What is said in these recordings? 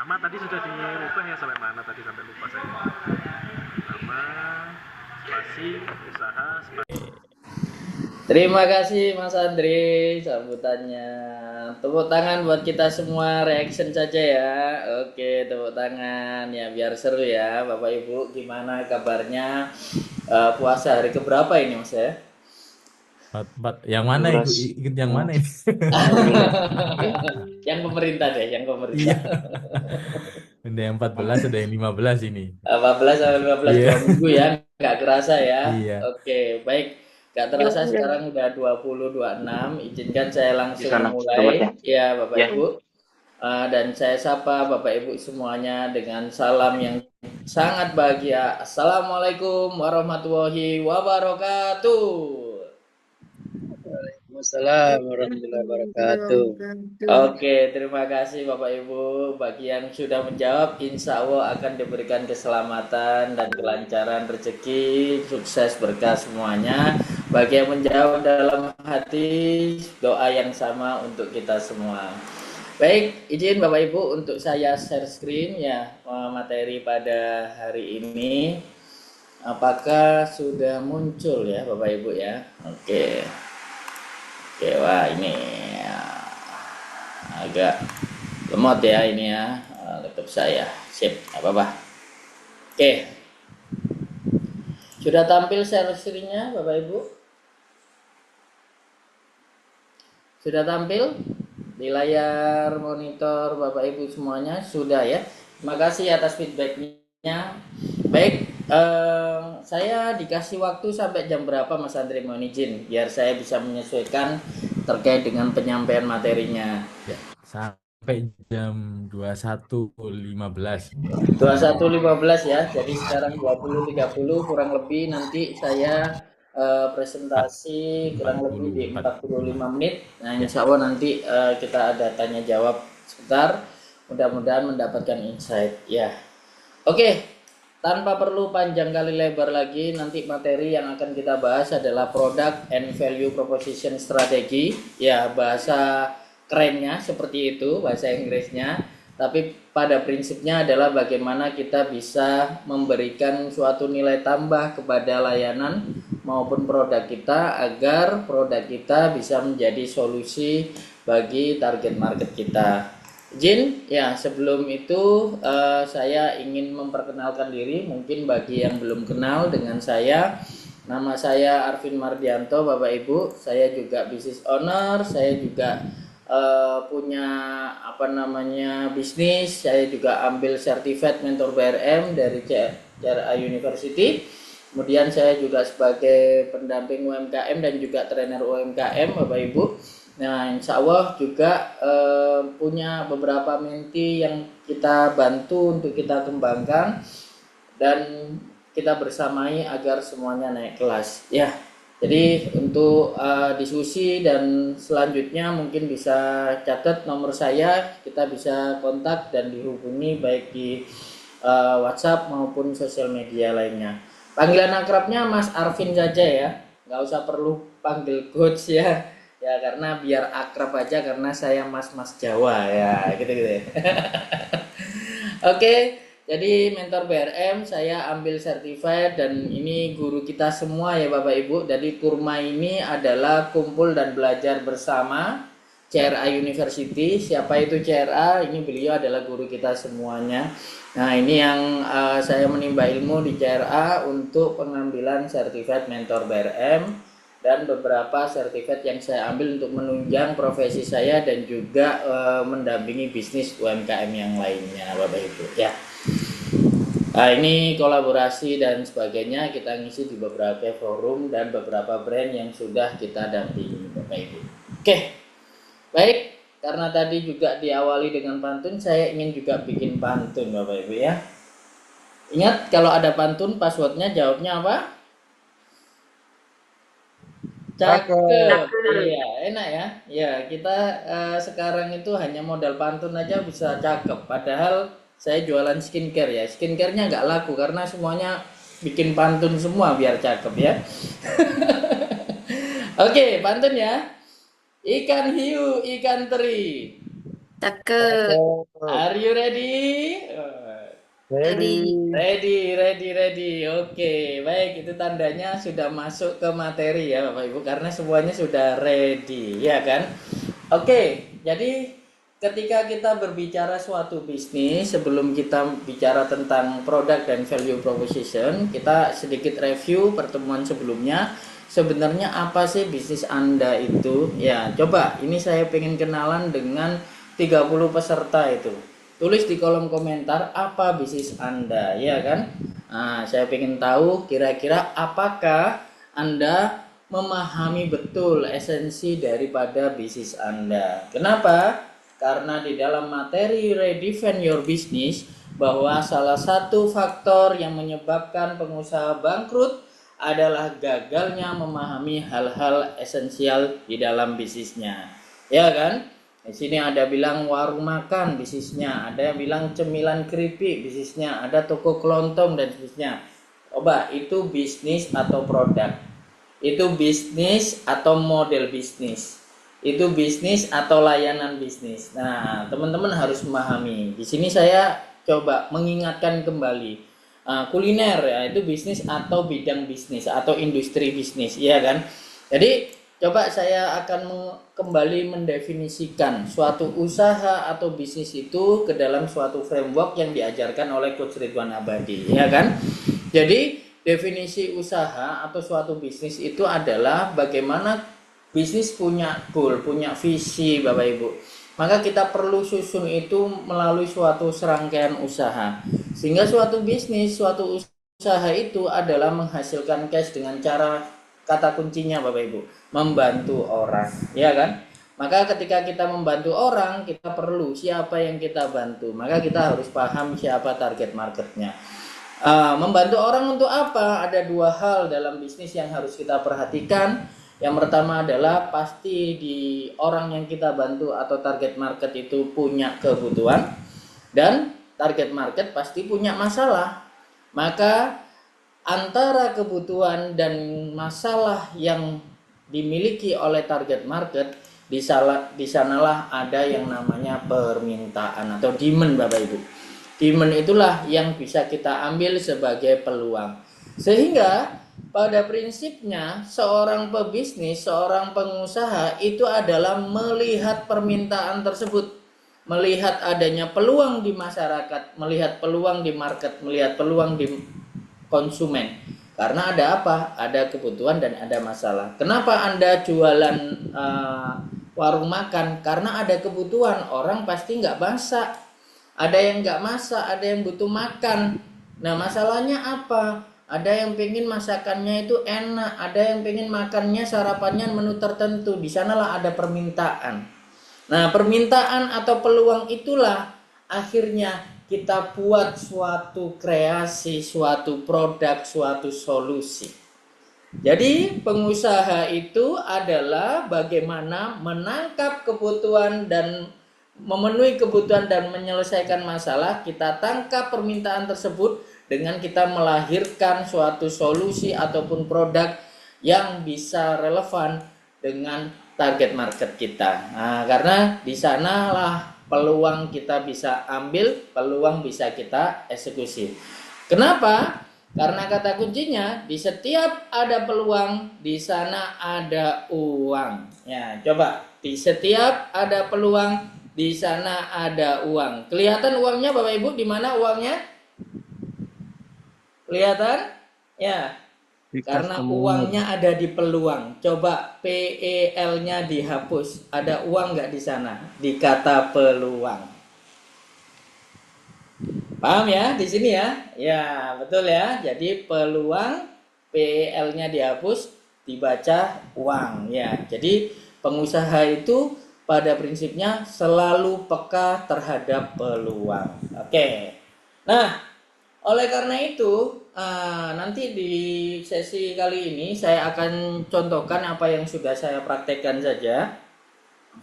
Nama tadi sudah diubah ya, sampai mana tadi, sampai lupa saya. Nama, spasi, usaha, spasi. Terima kasih Mas Andri sambutannya. Tepuk tangan buat kita semua, reaction saja ya. Oke, tepuk tangan ya biar seru ya. Bapak Ibu, gimana kabarnya? Puasa hari keberapa ini Mas ya? Yang mana ikut yang mana ini? Yang pemerintah deh, yang pemerintah. Iya. Udah yang 14, udah yang 15 ini. 14 sampai 15 Iya. 2 minggu ya, nggak kerasa ya. Iya. Oke, baik. Nggak terasa sekarang udah 20.26. Izinkan saya langsung Sana, mulai ya Bapak Ya. Ibu. Dan saya sapa Bapak Ibu semuanya dengan salam yang sangat bahagia. Assalamualaikum warahmatullahi wabarakatuh. Waalaikumsalam warahmatullahi wabarakatuh. Oke, terima kasih Bapak Ibu. Bagi yang sudah menjawab, insya Allah akan diberikan keselamatan dan kelancaran rezeki, sukses berkah semuanya. Bagi yang menjawab dalam hati, doa yang sama untuk kita semua. Baik, izin Bapak Ibu untuk saya share screen ya materi pada hari ini. Apakah sudah muncul ya Bapak Ibu ya? Oke. Oke, wah ini agak lemot ya ini ya laptop saya. Sip, apa-apa. Oke. Sudah tampil share screen-nya Bapak Ibu? Sudah tampil di layar monitor Bapak Ibu semuanya? Sudah ya. Terima kasih atas feedback-nya. Baik, saya dikasih waktu sampai jam berapa Mas Andri, mohon izin biar saya bisa menyesuaikan terkait dengan penyampaian materinya. Ya, sampai jam 21.15. 21.15 ya. Jadi sekarang 20.30 kurang lebih, nanti saya presentasi kurang lebih di 45 menit. Nah, insya Allah nanti kita ada tanya jawab sebentar. Mudah-mudahan mendapatkan insight ya. Oke. Tanpa perlu panjang kali lebar lagi, nanti materi yang akan kita bahas adalah Product and Value Proposition Strategy. Ya, bahasa kerennya seperti itu, bahasa Inggrisnya. Tapi pada prinsipnya adalah bagaimana kita bisa memberikan suatu nilai tambah kepada layanan maupun produk kita agar produk kita bisa menjadi solusi bagi target market kita. Izin ya, sebelum itu saya ingin memperkenalkan diri. Mungkin bagi yang belum kenal dengan saya, nama saya Arvin Mardianto Bapak Ibu. Saya juga business owner, saya juga punya bisnis. Saya juga ambil Certified Mentor BRM dari CRA University. Kemudian saya juga sebagai pendamping UMKM dan juga trainer UMKM Bapak Ibu. Nah, insya Allah juga punya beberapa menti yang kita bantu untuk kita kembangkan dan kita bersamai agar semuanya naik kelas ya. Jadi untuk diskusi dan selanjutnya mungkin bisa catat nomor saya, kita bisa kontak dan dihubungi baik di WhatsApp maupun sosial media lainnya. Panggilan akrabnya Mas Arvin saja ya, nggak usah perlu panggil coach ya. Ya karena biar akrab aja, karena saya mas-mas Jawa ya gitu-gitu ya. Oke, jadi mentor BRM saya ambil certified dan ini guru kita semua ya Bapak Ibu. Jadi kurma ini adalah kumpul dan belajar bersama CRA University. Siapa itu CRA? Ini beliau adalah guru kita semuanya. Nah ini yang saya menimba ilmu di CRA untuk pengambilan certified mentor BRM dan beberapa sertifikat yang saya ambil untuk menunjang profesi saya dan juga mendampingi bisnis UMKM yang lainnya Bapak Ibu ya. Nah, ini kolaborasi dan sebagainya kita ngisi di beberapa forum dan beberapa brand yang sudah kita dampingi Bapak Ibu. Oke. Baik, karena tadi juga diawali dengan pantun, saya ingin juga bikin pantun Bapak Ibu ya. Ingat kalau ada pantun passwordnya jawabnya apa? Cakep. Iya, enak ya. Ya, kita sekarang itu hanya modal pantun aja bisa cakep. Padahal saya jualan skincare ya. Skincare-nya nggak laku karena semuanya bikin pantun semua biar cakep ya. Oke, pantun ya. Ikan hiu, ikan teri. Cakep. Are you ready? Ready. Ready. Oke, baik, itu tandanya sudah masuk ke materi ya Bapak Ibu, karena semuanya sudah ready, ya kan? Oke, jadi ketika kita berbicara suatu bisnis, sebelum kita bicara tentang produk dan value proposition, kita sedikit review pertemuan sebelumnya. Sebenarnya apa sih bisnis Anda itu? Ya, coba ini saya pengen kenalan dengan 30 peserta itu. Tulis di kolom komentar apa bisnis Anda, ya kan? Nah, saya ingin tahu kira-kira apakah Anda memahami betul esensi daripada bisnis Anda. Kenapa? Karena di dalam materi Redefine Your Business bahwa salah satu faktor yang menyebabkan pengusaha bangkrut adalah gagalnya memahami hal-hal esensial di dalam bisnisnya. Ya kan? Di sini ada bilang warung makan bisnisnya, ada yang bilang cemilan keripik bisnisnya, ada toko kelontong dan bisnisnya. Coba itu bisnis atau produk? Itu bisnis atau model bisnis? Itu bisnis atau layanan bisnis? Nah, teman-teman harus memahami. Di sini saya coba mengingatkan kembali. Kuliner ya, itu bisnis atau bidang bisnis atau industri bisnis, ya kan? Jadi coba saya akan kembali mendefinisikan suatu usaha atau bisnis itu ke dalam suatu framework yang diajarkan oleh Coach Ridwan Abadi, ya kan? Jadi definisi usaha atau suatu bisnis itu adalah bagaimana bisnis punya goal, punya visi Bapak Ibu. Maka kita perlu susun itu melalui suatu serangkaian usaha. Sehingga suatu bisnis, suatu usaha itu adalah menghasilkan cash dengan cara, kata kuncinya Bapak Ibu, membantu orang, ya kan? Maka ketika kita membantu orang, kita perlu siapa yang kita bantu. Maka kita harus paham siapa target marketnya. Membantu orang untuk apa? Ada dua hal dalam bisnis yang harus kita perhatikan. Yang pertama adalah pasti di orang yang kita bantu atau target market itu punya kebutuhan, dan target market pasti punya masalah. Maka antara kebutuhan dan masalah yang dimiliki oleh target market, di sanalah ada yang namanya permintaan atau demand Bapak Ibu. Demand itulah yang bisa kita ambil sebagai peluang. Sehingga pada prinsipnya seorang pebisnis, seorang pengusaha itu adalah melihat permintaan tersebut, melihat adanya peluang di masyarakat, melihat peluang di market, melihat peluang di konsumen. Karena ada apa? Ada kebutuhan dan ada masalah. Kenapa Anda jualan warung makan? Karena ada kebutuhan, orang pasti nggak masak. Ada yang nggak masak, ada yang butuh makan. Nah, masalahnya apa? Ada yang pengen masakannya itu enak, ada yang pengen makannya sarapannya menu tertentu. Di sanalah ada permintaan. Nah, permintaan atau peluang itulah akhirnya kita buat suatu kreasi, suatu produk, suatu solusi. Jadi pengusaha itu adalah bagaimana menangkap kebutuhan dan memenuhi kebutuhan dan menyelesaikan masalah. Kita tangkap permintaan tersebut dengan kita melahirkan suatu solusi ataupun produk yang bisa relevan dengan target market kita. Nah, karena di sanalah peluang kita bisa ambil, peluang bisa kita eksekusi. Kenapa? Karena kata kuncinya di setiap ada peluang, di sana ada uang. Ya, coba di setiap ada peluang, di sana ada uang. Kelihatan uangnya Bapak Ibu, di mana uangnya? Kelihatan? Ya. Karena uangnya ada di peluang. Coba PEL-nya dihapus. Ada uang nggak di sana? Di kata peluang. Paham ya di sini ya? Ya, betul ya. Jadi peluang, PEL-nya dihapus, dibaca uang ya. Jadi pengusaha itu pada prinsipnya selalu peka terhadap peluang. Oke. Nah, oleh karena itu, nanti di sesi kali ini saya akan contohkan apa yang sudah saya praktekkan saja,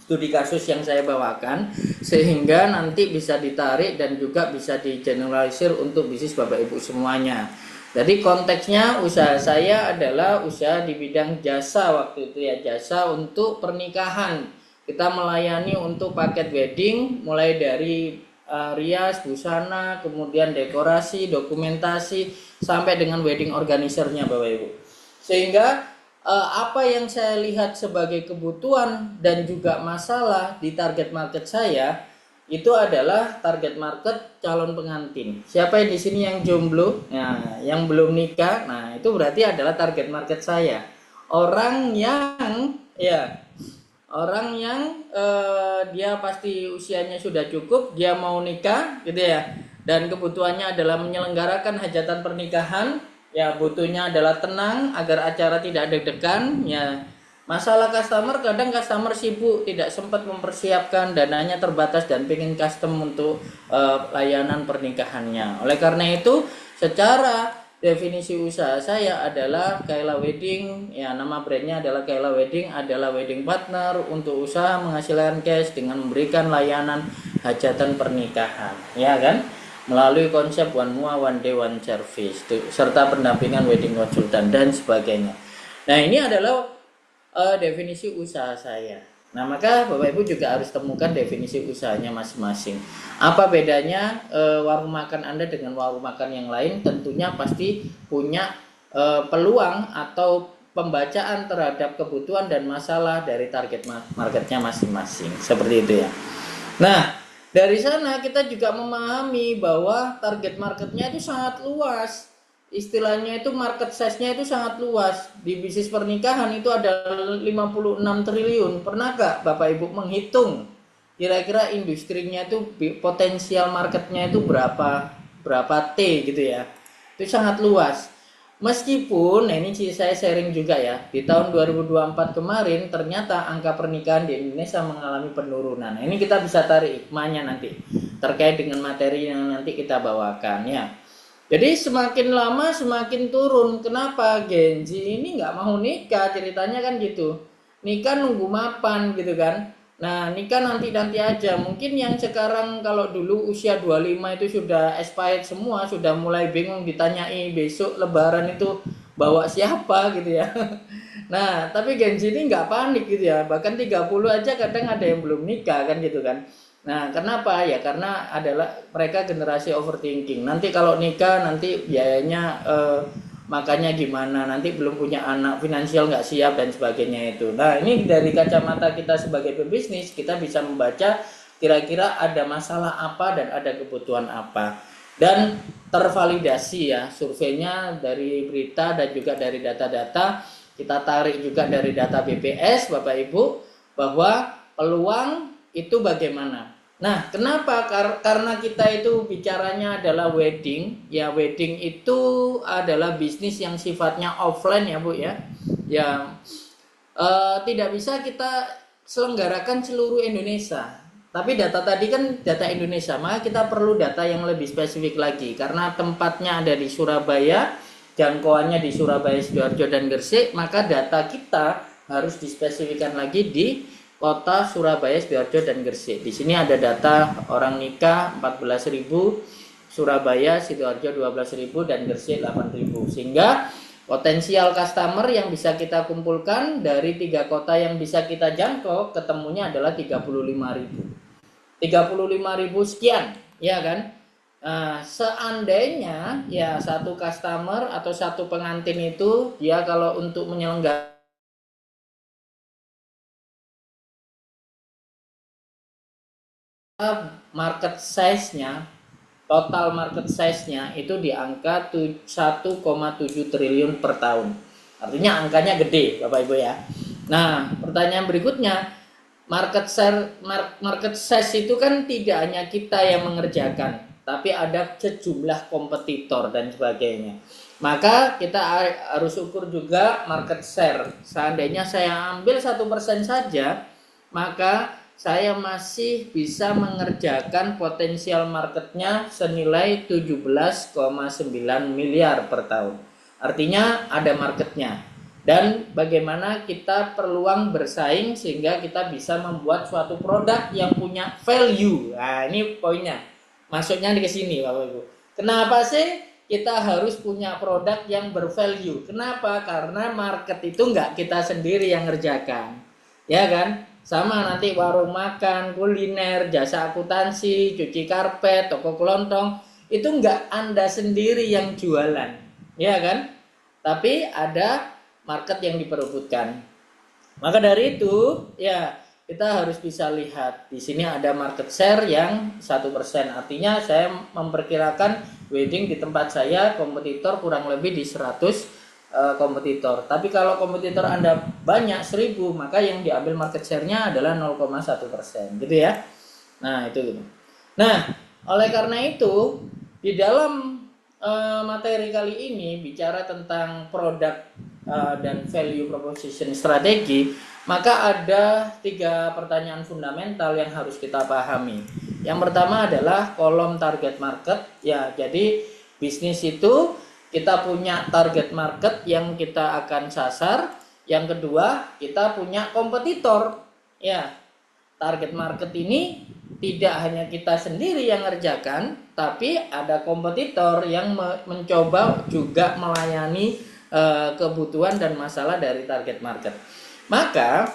studi kasus yang saya bawakan, sehingga nanti bisa ditarik dan juga bisa digeneralisir untuk bisnis Bapak Ibu semuanya. Jadi konteksnya usaha saya adalah usaha di bidang jasa waktu itu ya, jasa untuk pernikahan, Kita melayani untuk paket wedding mulai dari rias, busana, kemudian dekorasi, dokumentasi, sampai dengan wedding organizer-nya Bapak Ibu. Sehingga apa yang saya lihat sebagai kebutuhan dan juga masalah di target market saya itu adalah target market calon pengantin. Siapa yang di sini yang jomblo? Nah, yang belum nikah, nah itu berarti adalah target market saya. Orang yang dia pasti usianya sudah cukup, dia mau nikah gitu ya, dan kebutuhannya adalah menyelenggarakan hajatan pernikahan, ya butuhnya adalah tenang agar acara tidak deg-degan ya. Masalah customer, kadang customer sibuk, tidak sempat mempersiapkan, dananya terbatas dan pengen custom untuk layanan pernikahannya. Oleh karena itu, secara definisi usaha saya adalah Kaila Wedding, ya nama brandnya adalah Kaila Wedding, adalah wedding partner untuk usaha menghasilkan cash dengan memberikan layanan hajatan pernikahan, ya kan? Melalui konsep one mua one day one service, serta pendampingan wedding konsultan dan sebagainya. Nah ini adalah definisi usaha saya. Nah maka Bapak Ibu juga harus temukan definisi usahanya masing-masing. Apa bedanya warung makan Anda dengan warung makan yang lain? Tentunya pasti punya peluang atau pembacaan terhadap kebutuhan dan masalah dari target marketnya masing-masing. Seperti itu ya. Nah dari sana kita juga memahami bahwa target marketnya itu sangat luas. Istilahnya itu market size-nya itu sangat luas. Di bisnis pernikahan itu ada 56 triliun. Pernah gak Bapak Ibu menghitung kira-kira industrinya itu potensial marketnya itu berapa T gitu ya. Itu sangat luas. Meskipun, nah ini saya sharing juga ya, di tahun 2024 kemarin ternyata angka pernikahan di Indonesia mengalami penurunan. Nah, ini kita bisa tarik hikmahnya nanti terkait dengan materi yang nanti kita bawakan ya. Jadi semakin lama semakin turun. Kenapa? Gen Z ini nggak mau nikah, ceritanya kan gitu. Nikah nunggu mapan gitu kan. Nah nikah nanti aja. Mungkin yang sekarang kalau dulu usia 25 itu sudah expired semua, sudah mulai bingung ditanyai besok lebaran itu bawa siapa gitu ya. Nah tapi Gen Z ini nggak panik gitu ya. Bahkan 30 aja kadang ada yang belum nikah kan gitu kan. Nah, kenapa? Ya karena adalah mereka generasi overthinking. Nanti kalau nikah nanti biayanya makanya gimana? Nanti belum punya anak, finansial nggak siap dan sebagainya itu. Nah, ini dari kacamata kita sebagai pebisnis, kita bisa membaca kira-kira ada masalah apa dan ada kebutuhan apa. Dan tervalidasi ya, surveinya dari berita dan juga dari data-data. Kita tarik juga dari data BPS, Bapak Ibu, bahwa peluang itu bagaimana. Nah, kenapa? Karena kita itu bicaranya adalah wedding. Ya, wedding itu adalah bisnis yang sifatnya offline ya, Bu ya. Yang tidak bisa kita selenggarakan seluruh Indonesia. Tapi data tadi kan data Indonesia, maka kita perlu data yang lebih spesifik lagi. Karena tempatnya ada di Surabaya, jangkauannya di Surabaya, Sidoarjo, dan Gresik, maka data kita harus dispesifikkan lagi di Kota Surabaya, Sidoarjo, dan Gresik. Di sini ada data orang nikah 14.000, Surabaya, Sidoarjo 12.000, dan Gresik 8.000. Sehingga potensial customer yang bisa kita kumpulkan dari 3 kota yang bisa kita jangkau ketemunya adalah 35.000. 35.000 sekian, ya kan? Nah, seandainya ya satu customer atau satu pengantin itu dia kalau untuk menyelenggarakan market size-nya, total market size-nya itu di angka 1,7 triliun per tahun. Artinya angkanya gede, Bapak Ibu ya. Nah, pertanyaan berikutnya, market size itu kan tidak hanya kita yang mengerjakan, tapi ada sejumlah kompetitor dan sebagainya. Maka kita harus ukur juga market share. Seandainya saya ambil 1% saja, maka saya masih bisa mengerjakan potensial marketnya senilai 17,9 miliar per tahun. Artinya ada marketnya. Dan bagaimana kita peluang bersaing sehingga kita bisa membuat suatu produk yang punya value. Nah ini poinnya. Masuknya di sini Bapak Ibu. Kenapa sih kita harus punya produk yang bervalue? Kenapa? Karena market itu nggak kita sendiri yang ngerjakan. Ya kan? Sama nanti warung makan, kuliner, jasa akuntansi, cuci karpet, toko kelontong, itu enggak Anda sendiri yang jualan, ya kan? Tapi ada market yang diperebutkan. Maka dari itu, ya kita harus bisa lihat di sini ada market share yang 1%. Artinya saya memperkirakan wedding di tempat saya kompetitor kurang lebih di 100 kompetitor. Tapi kalau kompetitor Anda banyak 1000, maka yang diambil market share-nya adalah 0,1%, gitu ya. Nah, itu gitu. Nah, oleh karena itu di dalam materi kali ini bicara tentang produk dan value proposition strategi, maka ada 3 pertanyaan fundamental yang harus kita pahami. Yang pertama adalah kolom target market. Ya, jadi bisnis itu kita punya target market yang kita akan sasar. Yang kedua, kita punya kompetitor. Ya, target market ini tidak hanya kita sendiri yang ngerjakan, tapi ada kompetitor yang mencoba juga melayani kebutuhan dan masalah dari target market. Maka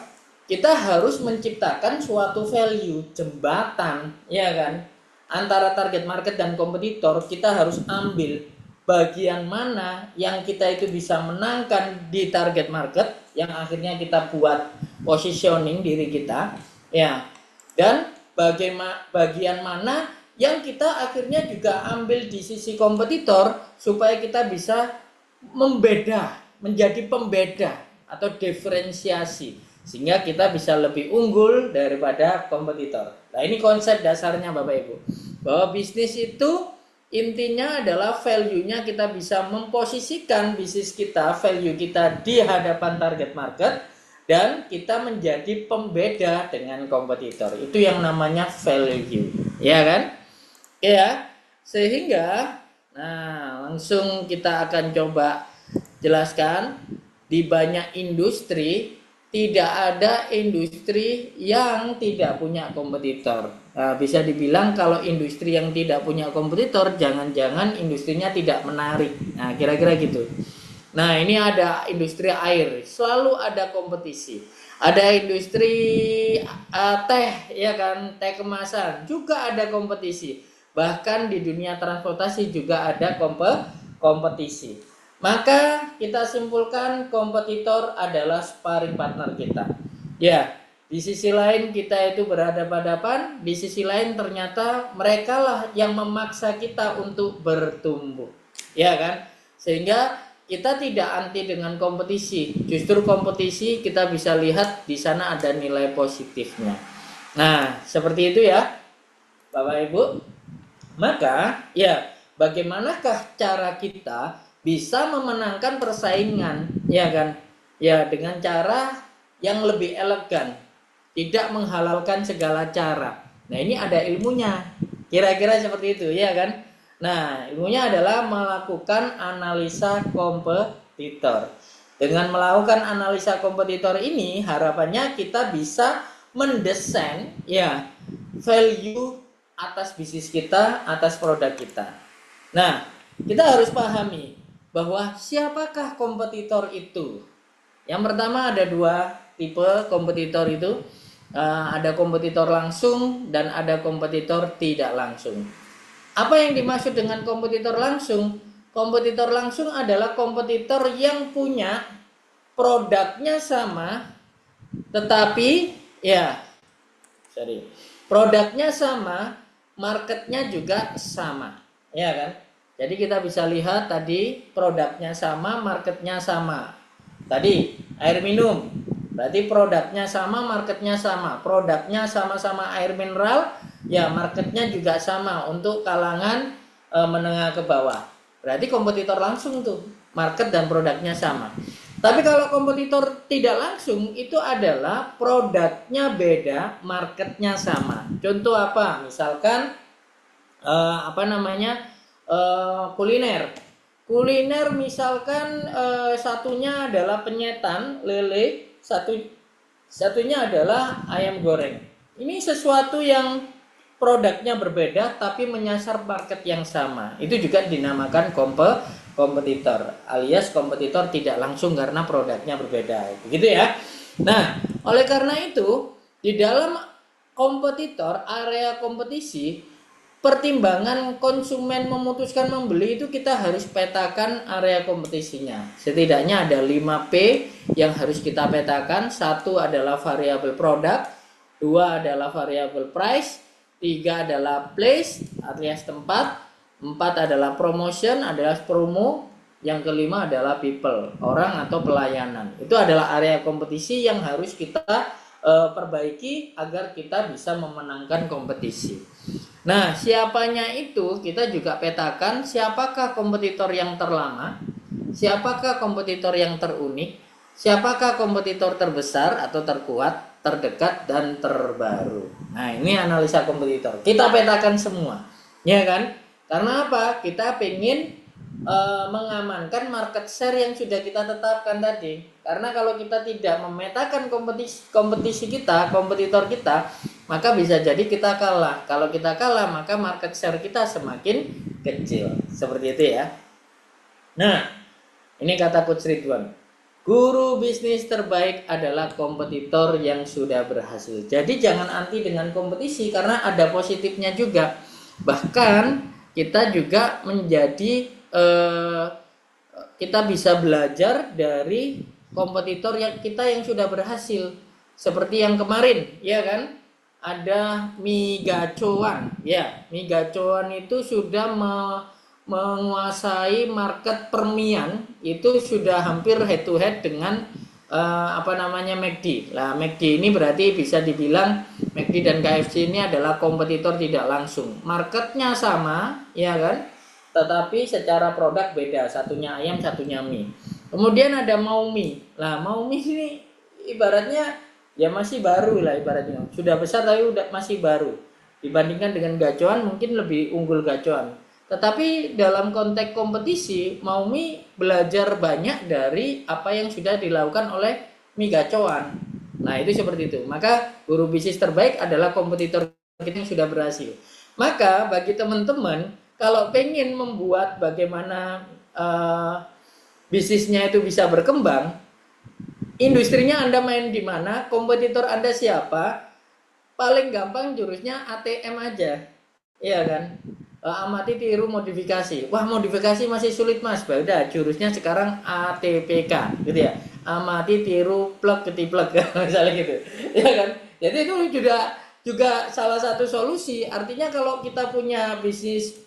kita harus menciptakan suatu value, jembatan, ya kan, antara target market dan kompetitor. Kita harus ambil bagian mana yang kita itu bisa menangkan di target market, yang akhirnya kita buat positioning diri kita, ya, dan bagian mana yang kita akhirnya juga ambil di sisi kompetitor supaya kita bisa menjadi pembeda atau diferensiasi, sehingga kita bisa lebih unggul daripada kompetitor. Nah, ini konsep dasarnya Bapak Ibu, bahwa bisnis itu intinya adalah value-nya kita bisa memposisikan bisnis kita, value kita di hadapan target market, dan kita menjadi pembeda dengan kompetitor. Itu yang namanya value, ya kan? Ya, sehingga langsung kita akan coba jelaskan. Di banyak industri tidak ada industri yang tidak punya kompetitor. Nah, bisa dibilang kalau industri yang tidak punya kompetitor, jangan-jangan industrinya tidak menarik. Nah, kira-kira gitu. Nah, ini ada industri air, selalu ada kompetisi. Ada industri teh, ya kan, teh kemasan, juga ada kompetisi. Bahkan di dunia transportasi juga ada kompetisi. Maka kita simpulkan kompetitor adalah sparring partner kita. Ya, di sisi lain kita itu berhadapan-hadapan, di sisi lain ternyata mereka lah yang memaksa kita untuk bertumbuh. Ya kan? Sehingga kita tidak anti dengan kompetisi. Justru kompetisi kita bisa lihat di sana ada nilai positifnya. Nah, seperti itu ya, Bapak Ibu. Maka, ya, bagaimanakah cara kita bisa memenangkan persaingan, ya kan? Ya, dengan cara yang lebih elegan, tidak menghalalkan segala cara. Nah, ini ada ilmunya. Kira-kira seperti itu, ya kan? Nah, ilmunya adalah melakukan analisa kompetitor. Dengan melakukan analisa kompetitor ini, harapannya kita bisa mendesain, ya, value atas bisnis kita, atas produk kita. Nah, kita harus pahami bahwa siapakah kompetitor itu. Yang pertama ada 2 tipe kompetitor itu. Ada kompetitor langsung dan ada kompetitor tidak langsung. Apa yang dimaksud dengan kompetitor langsung? Kompetitor langsung adalah kompetitor yang punya produknya sama, tetapi produknya sama, marketnya juga sama, ya kan? Jadi kita bisa lihat tadi produknya sama, marketnya sama. Tadi air minum, berarti produknya sama, marketnya sama. Produknya sama-sama air mineral, ya marketnya juga sama untuk kalangan menengah ke bawah. Berarti kompetitor langsung tuh, market dan produknya sama. Tapi kalau kompetitor tidak langsung itu adalah produknya beda, marketnya sama. Contoh apa? Misalkan kuliner misalkan satunya adalah penyetan lele, satunya adalah ayam goreng. Ini sesuatu yang produknya berbeda tapi menyasar market yang sama. Itu juga dinamakan kompetitor, alias kompetitor tidak langsung karena produknya berbeda, begitu ya. Nah, oleh karena itu di dalam kompetitor, area kompetisi, pertimbangan konsumen memutuskan membeli itu kita harus petakan area kompetisinya. Setidaknya ada 5P yang harus kita petakan. Satu adalah variabel produk, dua adalah variabel price, tiga adalah place alias tempat, empat adalah promotion adalah promo, yang kelima adalah people, orang atau pelayanan. Itu adalah area kompetisi yang harus kita perbaiki agar kita bisa memenangkan kompetisi. Nah, siapanya itu kita juga petakan siapakah kompetitor yang terlama, siapakah kompetitor yang terunik, siapakah kompetitor terbesar atau terkuat, terdekat, dan terbaru. Nah, ini analisa kompetitor. Kita petakan semua, ya kan? Karena apa? Kita pengen mengamankan market share yang sudah kita tetapkan tadi. Karena kalau kita tidak memetakan kompetisi kita, kompetitor kita, maka bisa jadi kita kalah. Kalau kita kalah, maka market share kita semakin kecil. Seperti itu ya. Nah, ini kata Coach Ridwan. Guru bisnis terbaik adalah kompetitor yang sudah berhasil. Jadi jangan anti dengan kompetisi karena ada positifnya juga. Bahkan kita juga menjadi kita bisa belajar dari kompetitor yang sudah berhasil. Seperti yang kemarin, ya kan? Ada Mi Gacoan. Ya, Mi Gacoan itu sudah menguasai market permian, itu sudah hampir head to head dengan McD. Lah McD ini berarti bisa dibilang McD dan KFC ini adalah kompetitor tidak langsung. Marketnya sama, ya kan? Tetapi secara produk beda, satunya ayam, satunya mie. Kemudian ada Maumi. Lah Maumi ini ibaratnya ya masih baru lah ibaratnya. Sudah besar tapi masih baru. Dibandingkan dengan Gacoan mungkin lebih unggul Gacoan. Tetapi dalam konteks kompetisi, Maumi belajar banyak dari apa yang sudah dilakukan oleh Mi Gacoan. Nah, itu seperti itu. Maka guru bisnis terbaik adalah kompetitor kita yang sudah berhasil. Maka bagi teman-teman, kalau pengen membuat bagaimana bisnisnya itu bisa berkembang, industrinya Anda main di mana, kompetitor Anda siapa, paling gampang jurusnya ATM aja. Iya kan? Amati, tiru, modifikasi. Wah, modifikasi masih sulit mas. Udah jurusnya sekarang ATPK gitu ya. Amati, tiru, plug, ketiplek misalnya gitu. Ya kan? Jadi itu juga salah satu solusi. Artinya kalau kita punya bisnis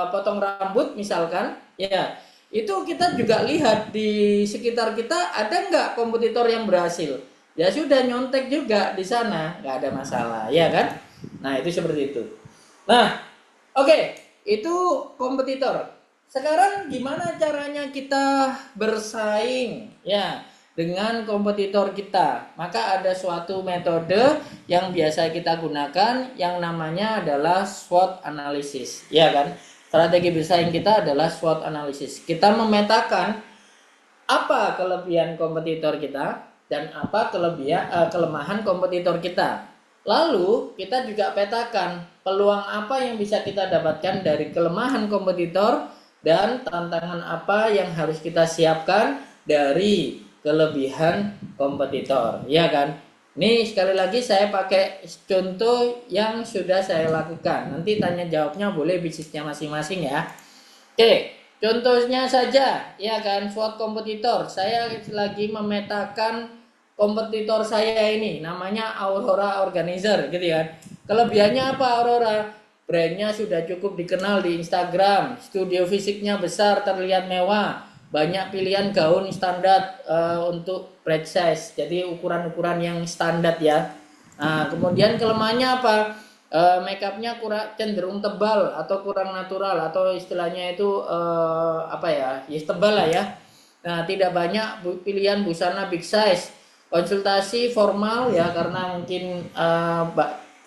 potong rambut misalkan, ya itu kita juga lihat di sekitar kita ada nggak kompetitor yang berhasil. Ya sudah nyontek juga di sana, nggak ada masalah, ya kan? Nah itu seperti itu. Nah, oke, itu kompetitor. Sekarang gimana caranya kita bersaing ya dengan kompetitor kita? Maka ada suatu metode yang biasa kita gunakan yang namanya adalah SWOT analysis, ya kan? Strategi bersaing kita adalah SWOT analysis. Kita memetakan apa kelebihan kompetitor kita dan apa kelemahan kompetitor kita. Lalu kita juga petakan peluang apa yang bisa kita dapatkan dari kelemahan kompetitor dan tantangan apa yang harus kita siapkan dari kelebihan kompetitor, ya kan? Ini sekali lagi saya pakai contoh yang sudah saya lakukan. Nanti tanya jawabnya boleh bisnisnya masing-masing ya. Oke, contohnya saja, ya kan, SWOT kompetitor. Saya lagi memetakan kompetitor saya ini, namanya Aurora Organizer, gitu ya. Kelebihannya apa Aurora? Brandnya sudah cukup dikenal di Instagram, studio fisiknya besar, terlihat mewah, banyak pilihan gaun standar untuk breast size, jadi ukuran-ukuran yang standar ya. Nah, kemudian kelemahannya apa? Makeupnya kurang cenderung tebal atau kurang natural atau istilahnya itu tebal lah ya. Nah, tidak banyak pilihan busana big size, konsultasi formal ya karena mungkin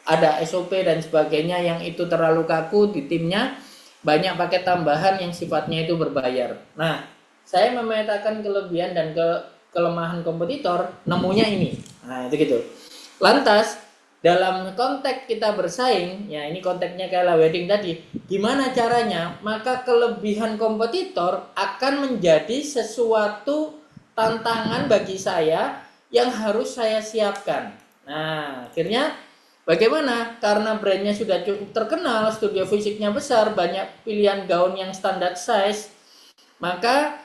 ada SOP dan sebagainya yang itu terlalu kaku di timnya, banyak paket tambahan yang sifatnya itu berbayar. Nah, saya memetakan kelebihan dan kelemahan kompetitor, nemunya ini. Nah, itu gitu. Lantas, dalam konteks kita bersaing, ya ini konteksnya kayak wedding tadi, gimana caranya? Maka kelebihan kompetitor akan menjadi sesuatu tantangan bagi saya yang harus saya siapkan. Nah, akhirnya bagaimana? Karena brandnya sudah cukup terkenal, studio fisiknya besar, banyak pilihan gaun yang standar size, maka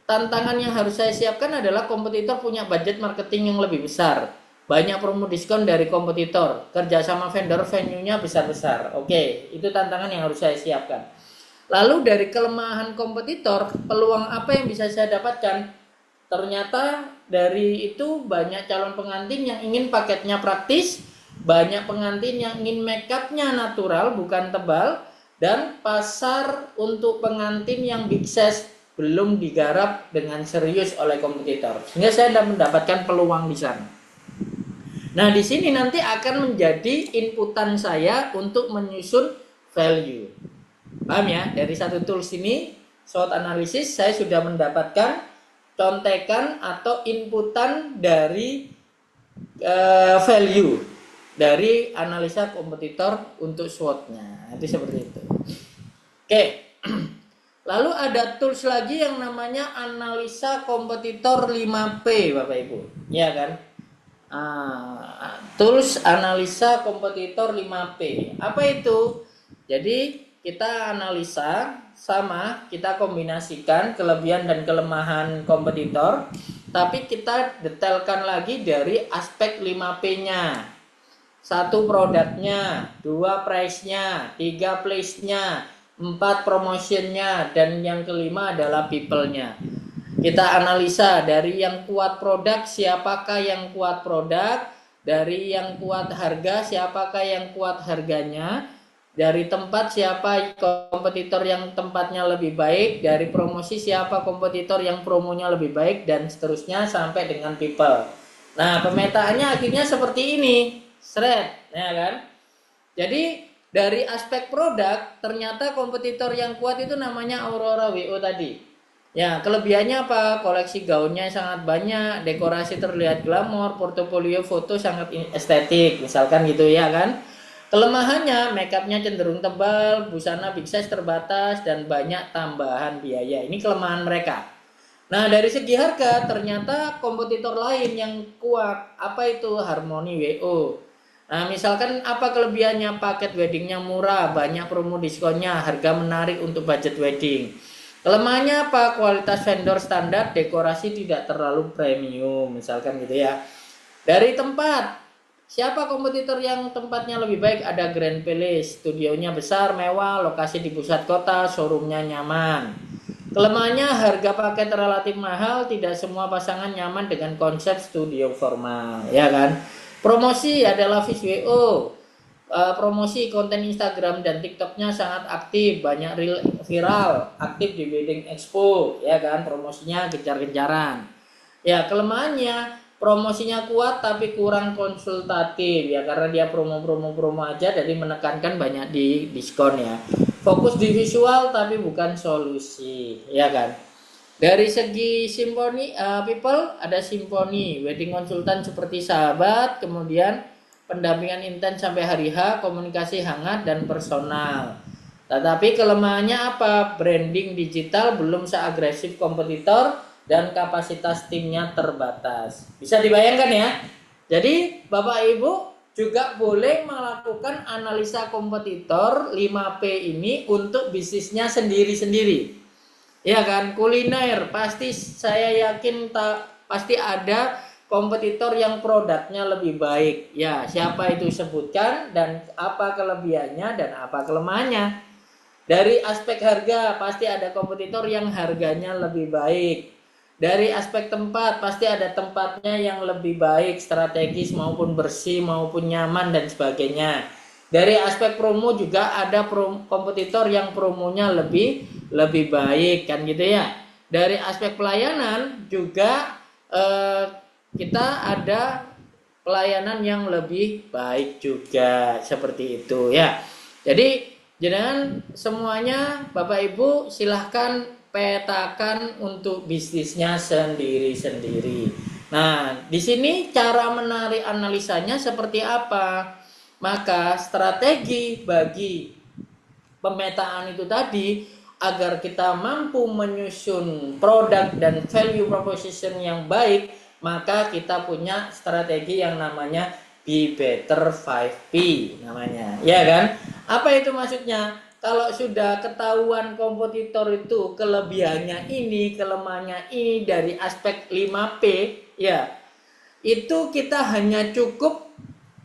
tantangan yang harus saya siapkan adalah kompetitor punya budget marketing yang lebih besar. Banyak promo diskon dari kompetitor, kerjasama vendor venue-nya besar-besar. Oke, itu tantangan yang harus saya siapkan. Lalu dari kelemahan kompetitor, peluang apa yang bisa saya dapatkan? Ternyata dari itu banyak calon pengantin yang ingin paketnya praktis, banyak pengantin yang ingin make up-nya natural bukan tebal, dan pasar untuk pengantin yang big size belum digarap dengan serius oleh kompetitor. Sehingga saya tidak mendapatkan peluang di sana. Nah, di sini nanti akan menjadi inputan saya untuk menyusun value. Paham ya? Dari satu tools ini, SWOT analysis, saya sudah mendapatkan contekan atau inputan dari value dari analisa kompetitor untuk SWOT-nya. Itu seperti itu. Oke. Lalu ada tools lagi yang namanya analisa kompetitor 5P, Bapak Ibu. Ya kan? Tools analisa kompetitor 5P. Apa itu? Jadi kita analisa sama, kita kombinasikan kelebihan dan kelemahan kompetitor, tapi kita detailkan lagi dari aspek 5P-nya. 1 produknya, 2 price-nya, 3 place-nya, 4 promotion-nya, dan yang kelima adalah people-nya. Kita analisa dari yang kuat produk, siapakah yang kuat produk, dari yang kuat harga, siapakah yang kuat harganya, dari tempat siapa kompetitor yang tempatnya lebih baik, dari promosi siapa kompetitor yang promonya lebih baik, dan seterusnya sampai dengan people. Nah, pemetaannya akhirnya seperti ini, shred, ya kan? Jadi dari aspek produk ternyata kompetitor yang kuat itu namanya Aurora WO tadi. Ya, kelebihannya apa? Koleksi gaunnya sangat banyak, dekorasi terlihat glamor, portofolio foto sangat estetik, misalkan gitu ya kan. Kelemahannya, makeupnya cenderung tebal, busana big size terbatas, dan banyak tambahan biaya. Ini kelemahan mereka. Nah, dari segi harga, ternyata kompetitor lain yang kuat, apa itu? Harmony WO. Nah, misalkan apa kelebihannya? Paket weddingnya murah, banyak promo diskonnya, harga menarik untuk budget wedding. Kelemahannya apa? Kualitas vendor standar, dekorasi tidak terlalu premium, misalkan gitu ya. Dari tempat, siapa kompetitor yang tempatnya lebih baik? Ada Grand Palace, studionya besar, mewah, lokasi di pusat kota, showroomnya nyaman. Kelemahannya harga paket relatif mahal, tidak semua pasangan nyaman dengan konsep studio formal, ya kan? Promosi adalah VSWO. Promosi konten Instagram dan TikToknya sangat aktif, banyak viral, aktif di wedding expo, ya kan? Promosinya gencar-gencaran. Ya, kelemahannya promosinya kuat tapi kurang konsultatif, ya karena dia promo aja, jadi menekankan banyak di diskon ya. Fokus di visual tapi bukan solusi, ya kan? Dari segi simponi people, ada simponi, wedding konsultan seperti sahabat, kemudian pendampingan intens sampai hari H, komunikasi hangat dan personal. Tetapi kelemahannya apa? Branding digital belum seagresif kompetitor dan kapasitas timnya terbatas. Bisa dibayangkan ya? Jadi Bapak Ibu juga boleh melakukan analisa kompetitor 5P ini untuk bisnisnya sendiri-sendiri. Ya kan, kuliner pasti saya yakin pasti ada kompetitor yang produknya lebih baik. Ya, siapa itu sebutkan dan apa kelebihannya dan apa kelemahannya. Dari aspek harga pasti ada kompetitor yang harganya lebih baik. Dari aspek tempat pasti ada tempatnya yang lebih baik, strategis maupun bersih maupun nyaman dan sebagainya. Dari aspek promo juga ada kompetitor yang promonya lebih baik kan gitu ya. Dari aspek pelayanan juga kita ada pelayanan yang lebih baik juga seperti itu ya. Jadi jangan semuanya Bapak Ibu silahkan petakan untuk bisnisnya sendiri-sendiri. Nah, di sini cara menarik analisanya seperti apa? Maka strategi bagi pemetaan itu tadi agar kita mampu menyusun produk dan value proposition yang baik, maka kita punya strategi yang namanya Be Better 5P namanya, ya kan? Apa itu maksudnya? Kalau sudah ketahuan kompetitor itu kelebihannya ini, kelemahannya ini dari aspek 5P, ya, itu kita hanya cukup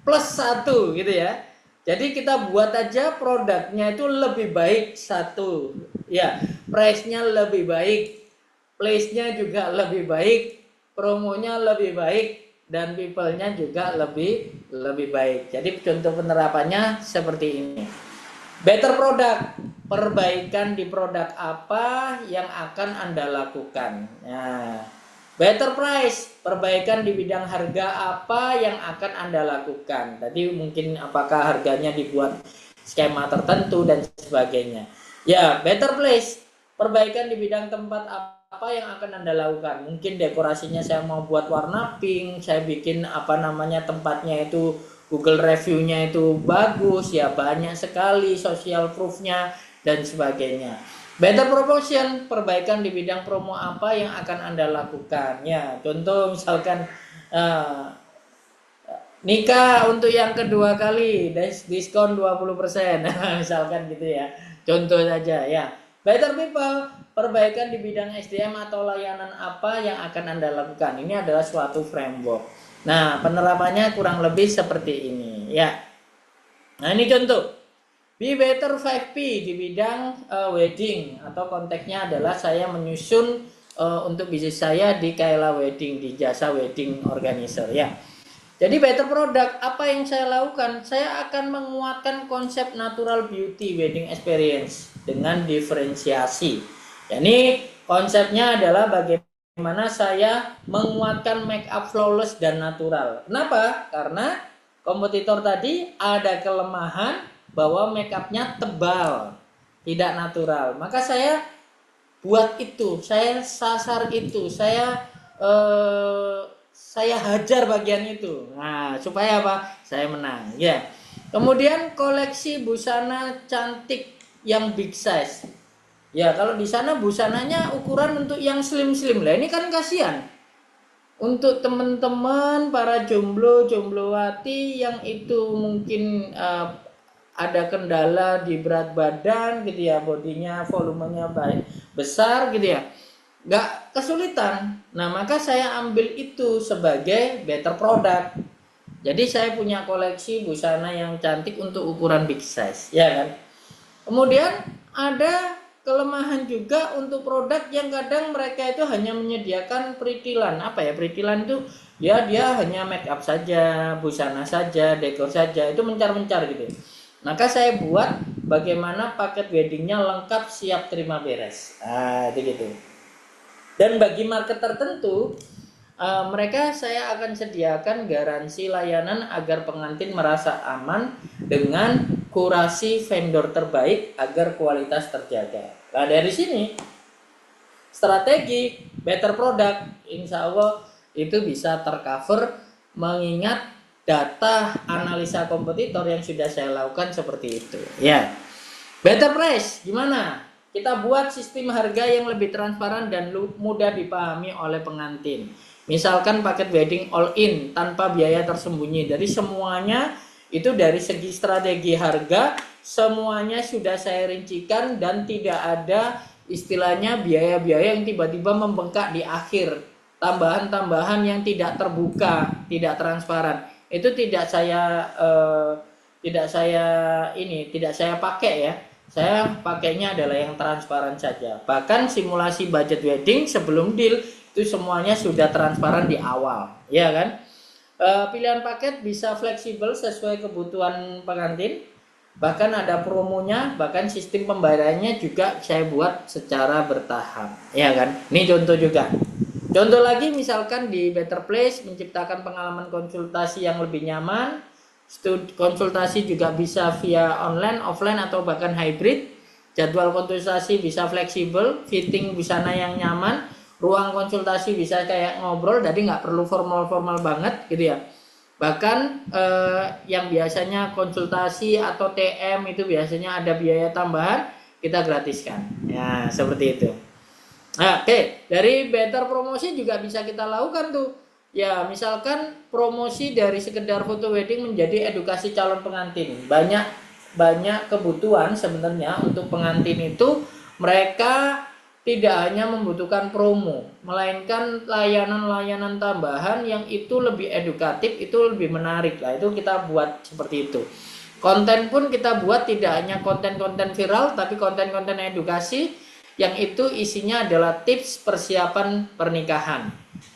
plus 1 gitu ya. Jadi kita buat aja produknya itu lebih baik 1, ya, price-nya lebih baik, place-nya juga lebih baik, promonya lebih baik, dan people-nya juga lebih baik. Jadi contoh penerapannya seperti ini. Better product, perbaikan di produk apa yang akan Anda lakukan. Nah, better price, perbaikan di bidang harga apa yang akan Anda lakukan. Tadi mungkin apakah harganya dibuat skema tertentu dan sebagainya. Ya, better place, perbaikan di bidang tempat apa yang akan Anda lakukan. Mungkin dekorasinya saya mau buat warna pink, saya bikin tempatnya itu Google review-nya itu bagus, ya banyak sekali social proof-nya dan sebagainya. Better promotion, perbaikan di bidang promo apa yang akan Anda lakukan. Ya, contoh misalkan nikah untuk yang kedua kali, diskon 20%, misalkan gitu ya. Contoh saja ya. Better people, perbaikan di bidang SDM atau layanan apa yang akan Anda lakukan. Ini adalah suatu framework. Nah, penerapannya kurang lebih seperti ini ya. Nah, ini contoh. Be Better 5P di bidang wedding, atau konteksnya adalah saya menyusun untuk bisnis saya di Kaila Wedding, di jasa wedding organizer ya. Jadi better product, apa yang saya lakukan? Saya akan menguatkan konsep natural beauty wedding experience dengan diferensiasi. Jadi konsepnya adalah bagaimana saya menguatkan make up flawless dan natural. Kenapa? Karena kompetitor tadi ada kelemahan bahwa make upnya tebal, tidak natural. Maka saya buat itu, saya sasar itu, saya hajar bagian itu. Nah, supaya apa? Saya menang. Ya. Kemudian koleksi busana cantik yang big size. Ya, kalau di sana busananya ukuran untuk yang slim-slim lah. Ini kan kasihan. Untuk teman-teman para jomblo-jomblowati yang itu mungkin ada kendala di berat badan gitu ya, bodinya volumenya besar gitu ya, nggak kesulitan. Nah, maka saya ambil itu sebagai better product. Jadi saya punya koleksi busana yang cantik untuk ukuran big size, ya kan. Kemudian ada kelemahan juga untuk produk yang kadang mereka itu hanya menyediakan pritilan. Apa ya pritilan itu? Ya dia hanya make up saja, busana saja, dekor saja, itu mencar-mencar gitu. Maka saya buat bagaimana paket weddingnya lengkap siap terima beres. Nah, itu gitu. Dan bagi market tertentu, mereka saya akan sediakan garansi layanan agar pengantin merasa aman dengan kurasi vendor terbaik agar kualitas terjaga. Nah, dari sini strategi better product insya Allah itu bisa tercover mengingat data analisa kompetitor yang sudah saya lakukan seperti itu ya. Better price gimana? Kita buat sistem harga yang lebih transparan dan mudah dipahami oleh pengantin. Misalkan paket wedding all in tanpa biaya tersembunyi. Dari semuanya itu dari segi strategi harga semuanya sudah saya rincikan dan tidak ada istilahnya biaya-biaya yang tiba-tiba membengkak di akhir. Tambahan-tambahan yang tidak terbuka, tidak transparan. Itu tidak saya pakai ya. Saya pakainya adalah yang transparan saja. Bahkan simulasi budget wedding sebelum deal itu semuanya sudah transparan di awal, ya kan? Pilihan paket bisa fleksibel sesuai kebutuhan pengantin. Bahkan ada promonya, bahkan sistem pembayarannya juga saya buat secara bertahap, ya kan? Ini contoh juga. Contoh lagi misalkan di Better Place menciptakan pengalaman konsultasi yang lebih nyaman. Konsultasi juga bisa via online, offline atau bahkan hybrid. Jadwal konsultasi bisa fleksibel, fitting busana yang nyaman, ruang konsultasi bisa kayak ngobrol, jadi nggak perlu formal-formal banget gitu ya. Bahkan yang biasanya konsultasi atau TM itu biasanya ada biaya tambahan, kita gratiskan. Ya, seperti itu. Nah, oke, dari Better Promosi juga bisa kita lakukan tuh. ya misalkan promosi dari sekedar foto wedding menjadi edukasi calon pengantin. Banyak kebutuhan sebenarnya untuk pengantin itu, mereka tidak hanya membutuhkan promo, melainkan layanan-layanan tambahan yang itu lebih edukatif, itu lebih menarik lah. Itu kita buat seperti itu. Konten pun kita buat tidak hanya konten-konten viral, tapi konten-konten edukasi yang itu isinya adalah tips persiapan pernikahan.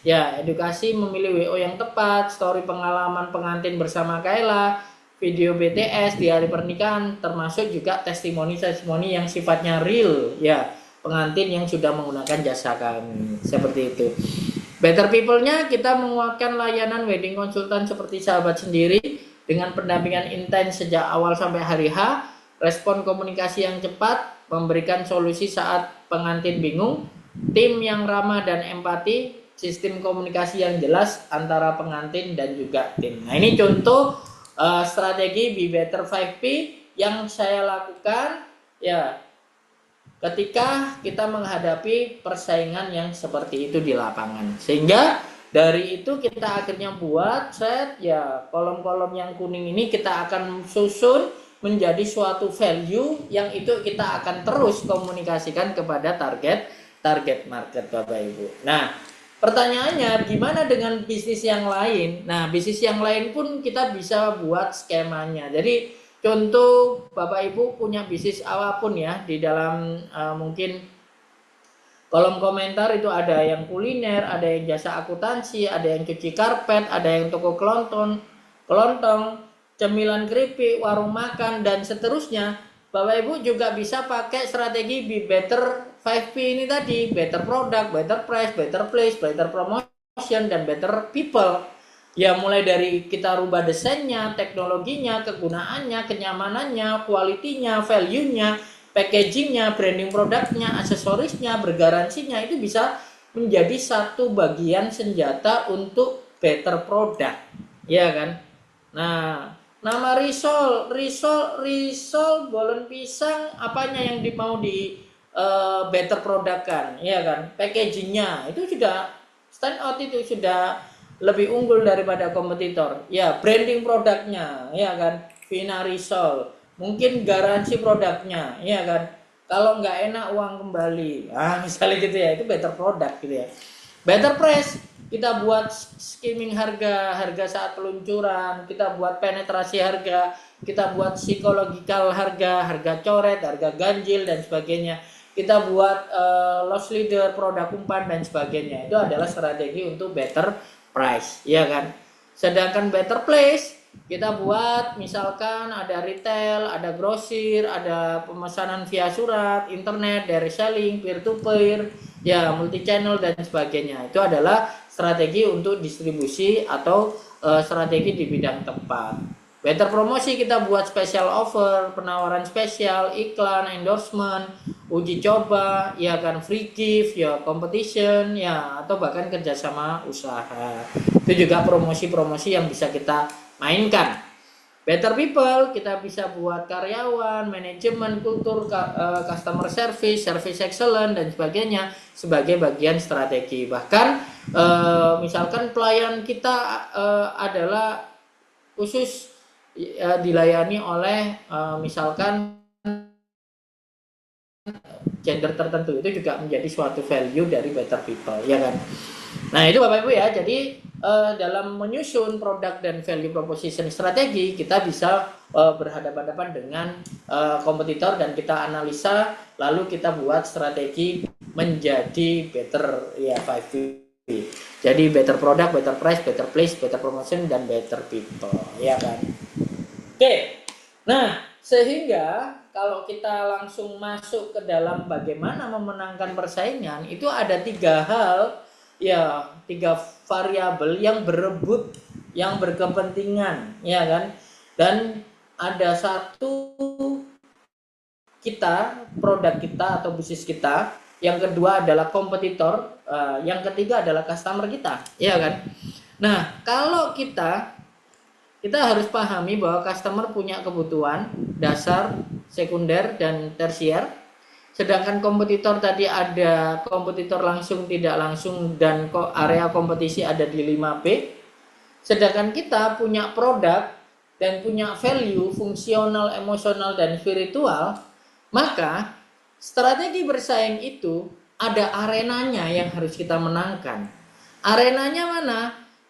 Ya, edukasi memilih WO yang tepat, story pengalaman pengantin bersama Kayla, video BTS di hari pernikahan, termasuk juga testimoni-testimoni yang sifatnya real, ya, pengantin yang sudah menggunakan jasa kami. Seperti itu. Better People-nya kita menguatkan layanan wedding konsultan seperti sahabat sendiri dengan pendampingan intens sejak awal sampai hari H, respon komunikasi yang cepat, memberikan solusi saat pengantin bingung, tim yang ramah dan empati, sistem komunikasi yang jelas antara pengantin dan juga tim. Nah, ini contoh strategi Be Better 5P yang saya lakukan ya ketika kita menghadapi persaingan yang seperti itu di lapangan. Sehingga dari itu kita akhirnya buat set ya kolom-kolom yang kuning ini kita akan susun menjadi suatu value yang itu kita akan terus komunikasikan kepada target market Bapak Ibu. Nah, pertanyaannya gimana dengan bisnis yang lain? Nah, bisnis yang lain pun kita bisa buat skemanya. Jadi contoh Bapak Ibu punya bisnis apapun ya, di dalam mungkin kolom komentar itu ada yang kuliner, ada yang jasa akuntansi, ada yang cuci karpet, ada yang toko kelontong, cemilan keripik, warung makan, dan seterusnya. Bapak Ibu juga bisa pakai strategi Be Better 5P ini tadi, better product, better price, better place, better promotion, dan better people. Ya mulai dari kita rubah desainnya, teknologinya, kegunaannya, kenyamanannya, kualitinya, value-nya, packagingnya, branding produknya, aksesorisnya, bergaransinya, itu bisa menjadi satu bagian senjata untuk better product, ya kan? Nah, nama risol bolen pisang, apanya yang mau di better product kan, ya kan? Packagingnya itu sudah stand out, itu sudah lebih unggul daripada kompetitor. Ya, branding produknya, ya kan? Vina Risol. Mungkin garansi produknya, ya kan? Kalau nggak enak uang kembali. Ah, misalnya gitu ya, itu better product gitu ya. Better price, kita buat skimming harga saat peluncuran, kita buat penetrasi harga, kita buat psikologikal harga coret, harga ganjil dan sebagainya. Kita buat loss leader, produk umpan dan sebagainya. Itu adalah strategi untuk better price, ya kan? Sedangkan better place kita buat misalkan ada retail, ada grosir, ada pemesanan via surat, internet, direct selling, peer to peer, ya multi channel dan sebagainya. Itu adalah strategi untuk distribusi atau strategi di bidang tempat. Better promosi kita buat special offer, penawaran spesial, iklan, endorsement, uji coba, ya kan free gift, ya competition, ya atau bahkan kerjasama usaha. Itu juga promosi-promosi yang bisa kita mainkan. Better people kita bisa buat karyawan, manajemen, kultur, customer service, service excellent dan sebagainya sebagai bagian strategi. Bahkan misalkan pelayan kita adalah khusus dilayani oleh misalkan gender tertentu, itu juga menjadi suatu value dari better people, ya kan? Nah itu Bapak Ibu ya, jadi dalam menyusun produk dan value proposition strategi kita bisa berhadapan-hadapan dengan kompetitor dan kita analisa, lalu kita buat strategi menjadi better ya 5P. Jadi better product, better price, better place, better promotion, dan better people, ya kan? Oke, nah sehingga kalau kita langsung masuk ke dalam bagaimana memenangkan persaingan, itu ada 3 hal, ya 3 variabel yang berebut, yang berkepentingan, ya kan? Dan ada satu kita, produk kita atau bisnis kita, yang kedua adalah kompetitor, yang ketiga adalah customer kita, ya kan? Nah, kalau kita harus pahami bahwa customer punya kebutuhan dasar, sekunder, dan tersier. Sedangkan kompetitor tadi ada kompetitor langsung, tidak langsung, dan kok area kompetisi ada di 5B. Sedangkan kita punya produk dan punya value fungsional, emosional, dan spiritual, maka strategi bersaing itu ada arenanya yang harus kita menangkan. Arenanya mana?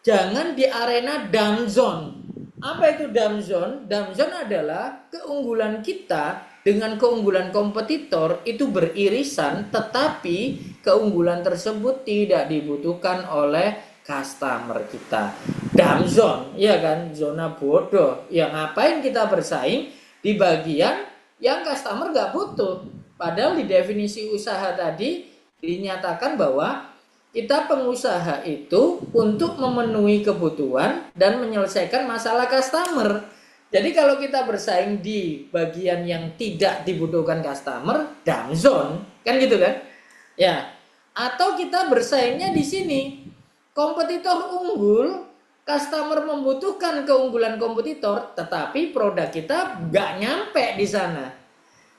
Jangan di arena dumb zone. Apa itu dumb zone? Dumb zone adalah keunggulan kita dengan keunggulan kompetitor itu beririsan, tetapi keunggulan tersebut tidak dibutuhkan oleh customer kita. Dumb zone, ya kan, zona bodoh. Ya ngapain kita bersaing di bagian yang customer nggak butuh? Padahal di definisi usaha tadi dinyatakan bahwa kita pengusaha itu untuk memenuhi kebutuhan dan menyelesaikan masalah customer. Jadi kalau kita bersaing di bagian yang tidak dibutuhkan customer, dumb zone, kan gitu kan? Ya. Atau kita bersaingnya di sini. Kompetitor unggul, customer membutuhkan keunggulan kompetitor, tetapi produk kita nggak nyampe di sana.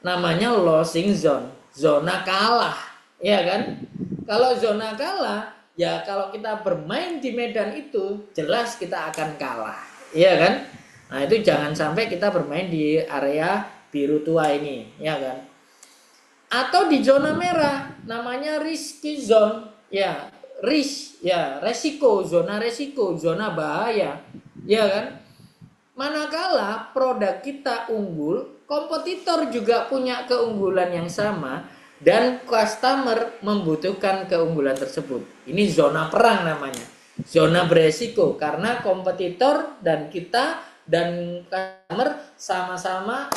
Namanya losing zone, zona kalah, ya kan? Kalau zona kalah, ya kalau kita bermain di medan itu, jelas kita akan kalah, ya kan? Nah itu jangan sampai kita bermain di area biru tua ini, ya kan? Atau di zona merah, namanya risky zone, ya. Risk, ya, resiko, zona bahaya, ya kan? Manakala produk kita unggul, kompetitor juga punya keunggulan yang sama dan customer membutuhkan keunggulan tersebut. Ini zona perang namanya, zona beresiko, karena kompetitor dan kita dan customer sama-sama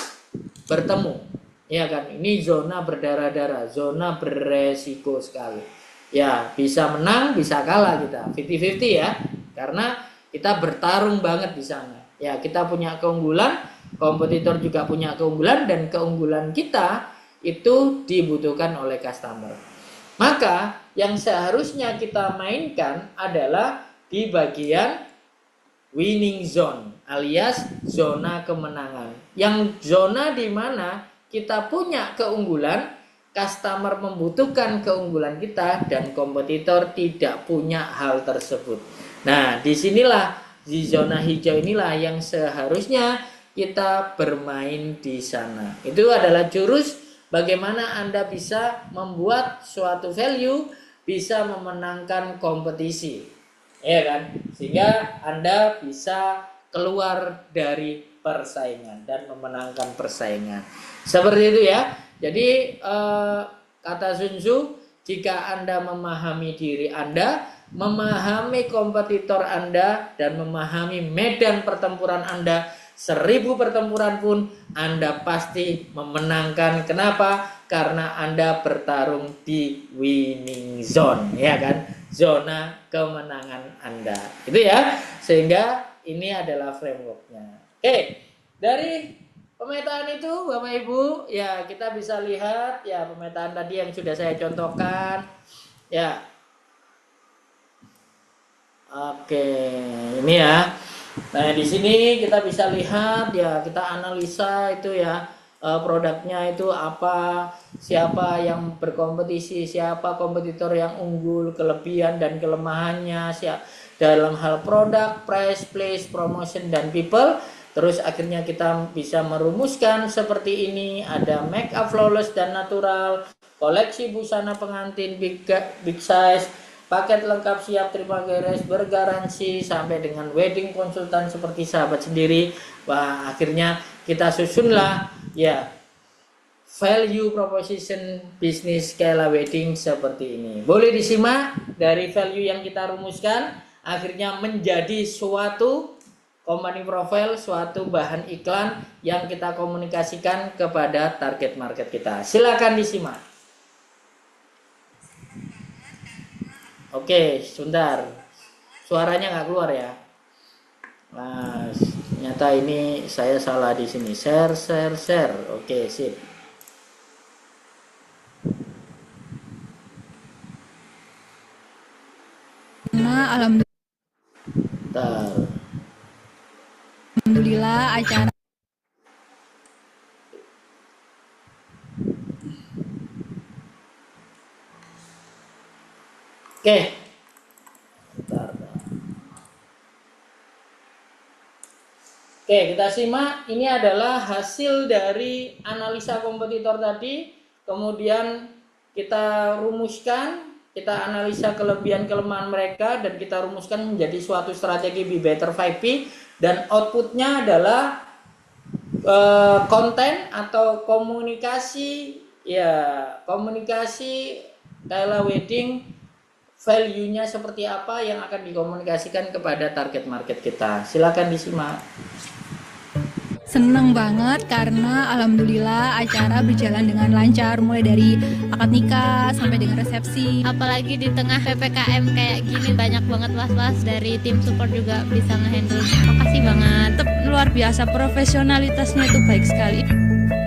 bertemu, ya kan? Ini zona berdarah-darah, zona beresiko sekali. Ya, bisa menang, bisa kalah kita. 50-50 ya. Karena kita bertarung banget di sana. Ya, kita punya keunggulan, kompetitor juga punya keunggulan, dan keunggulan kita itu dibutuhkan oleh customer. Maka yang seharusnya kita mainkan adalah di bagian winning zone alias zona kemenangan. Yang zona di mana kita punya keunggulan, customer membutuhkan keunggulan kita, dan kompetitor tidak punya hal tersebut. Nah, disinilah di zona hijau inilah yang seharusnya kita bermain di sana. Itu adalah jurus bagaimana Anda bisa membuat suatu value bisa memenangkan kompetisi, ya kan? Sehingga Anda bisa keluar dari persaingan dan memenangkan persaingan. Seperti itu ya. Jadi kata Sun Tzu, jika Anda memahami diri Anda, memahami kompetitor Anda, dan memahami medan pertempuran Anda, 1000 pertempuran pun Anda pasti memenangkan. Kenapa? Karena Anda bertarung di winning zone, ya kan? Zona kemenangan Anda. Itu ya. Sehingga ini adalah frameworknya. Oke, dari pemetaan itu Bapak Ibu, ya kita bisa lihat ya pemetaan tadi yang sudah saya contohkan. Ya. Oke, ini ya. Nah, di sini kita bisa lihat ya, kita analisa itu ya, produknya itu apa, siapa yang berkompetisi, siapa kompetitor yang unggul, kelebihan dan kelemahannya, dalam hal produk, price, place, promotion, dan people. Terus akhirnya kita bisa merumuskan seperti ini, ada make up flawless dan natural, koleksi busana pengantin big size, paket lengkap siap terima beres, bergaransi, sampai dengan wedding konsultan seperti sahabat sendiri. Wah, akhirnya kita susunlah ya value proposition bisnis Kela Wedding seperti ini. Boleh disimak dari value yang kita rumuskan, akhirnya menjadi suatu company profile, suatu bahan iklan yang kita komunikasikan kepada target market kita. Silakan disimak. Oke, sebentar. Suaranya nggak keluar ya. Nah, ternyata ini saya salah di sini. Share. Oke, sip. Nah, alhamdulillah acara. Oke. Bentar. Oke, kita simak. Ini adalah hasil dari analisa kompetitor tadi. Kemudian kita rumuskan, kita analisa kelebihan kelemahan mereka dan kita rumuskan menjadi suatu strategi Be Better 5P, dan outputnya adalah konten atau komunikasi, ya komunikasi Kaila Wedding, value-nya seperti apa yang akan dikomunikasikan kepada target market kita. Silakan disimak. Seneng banget karena alhamdulillah acara berjalan dengan lancar, mulai dari akad nikah sampai dengan resepsi. Apalagi di tengah PPKM kayak gini banyak banget was-was, dari tim support juga bisa ngehandle. Makasih banget. Tetap luar biasa, profesionalitasnya itu baik sekali.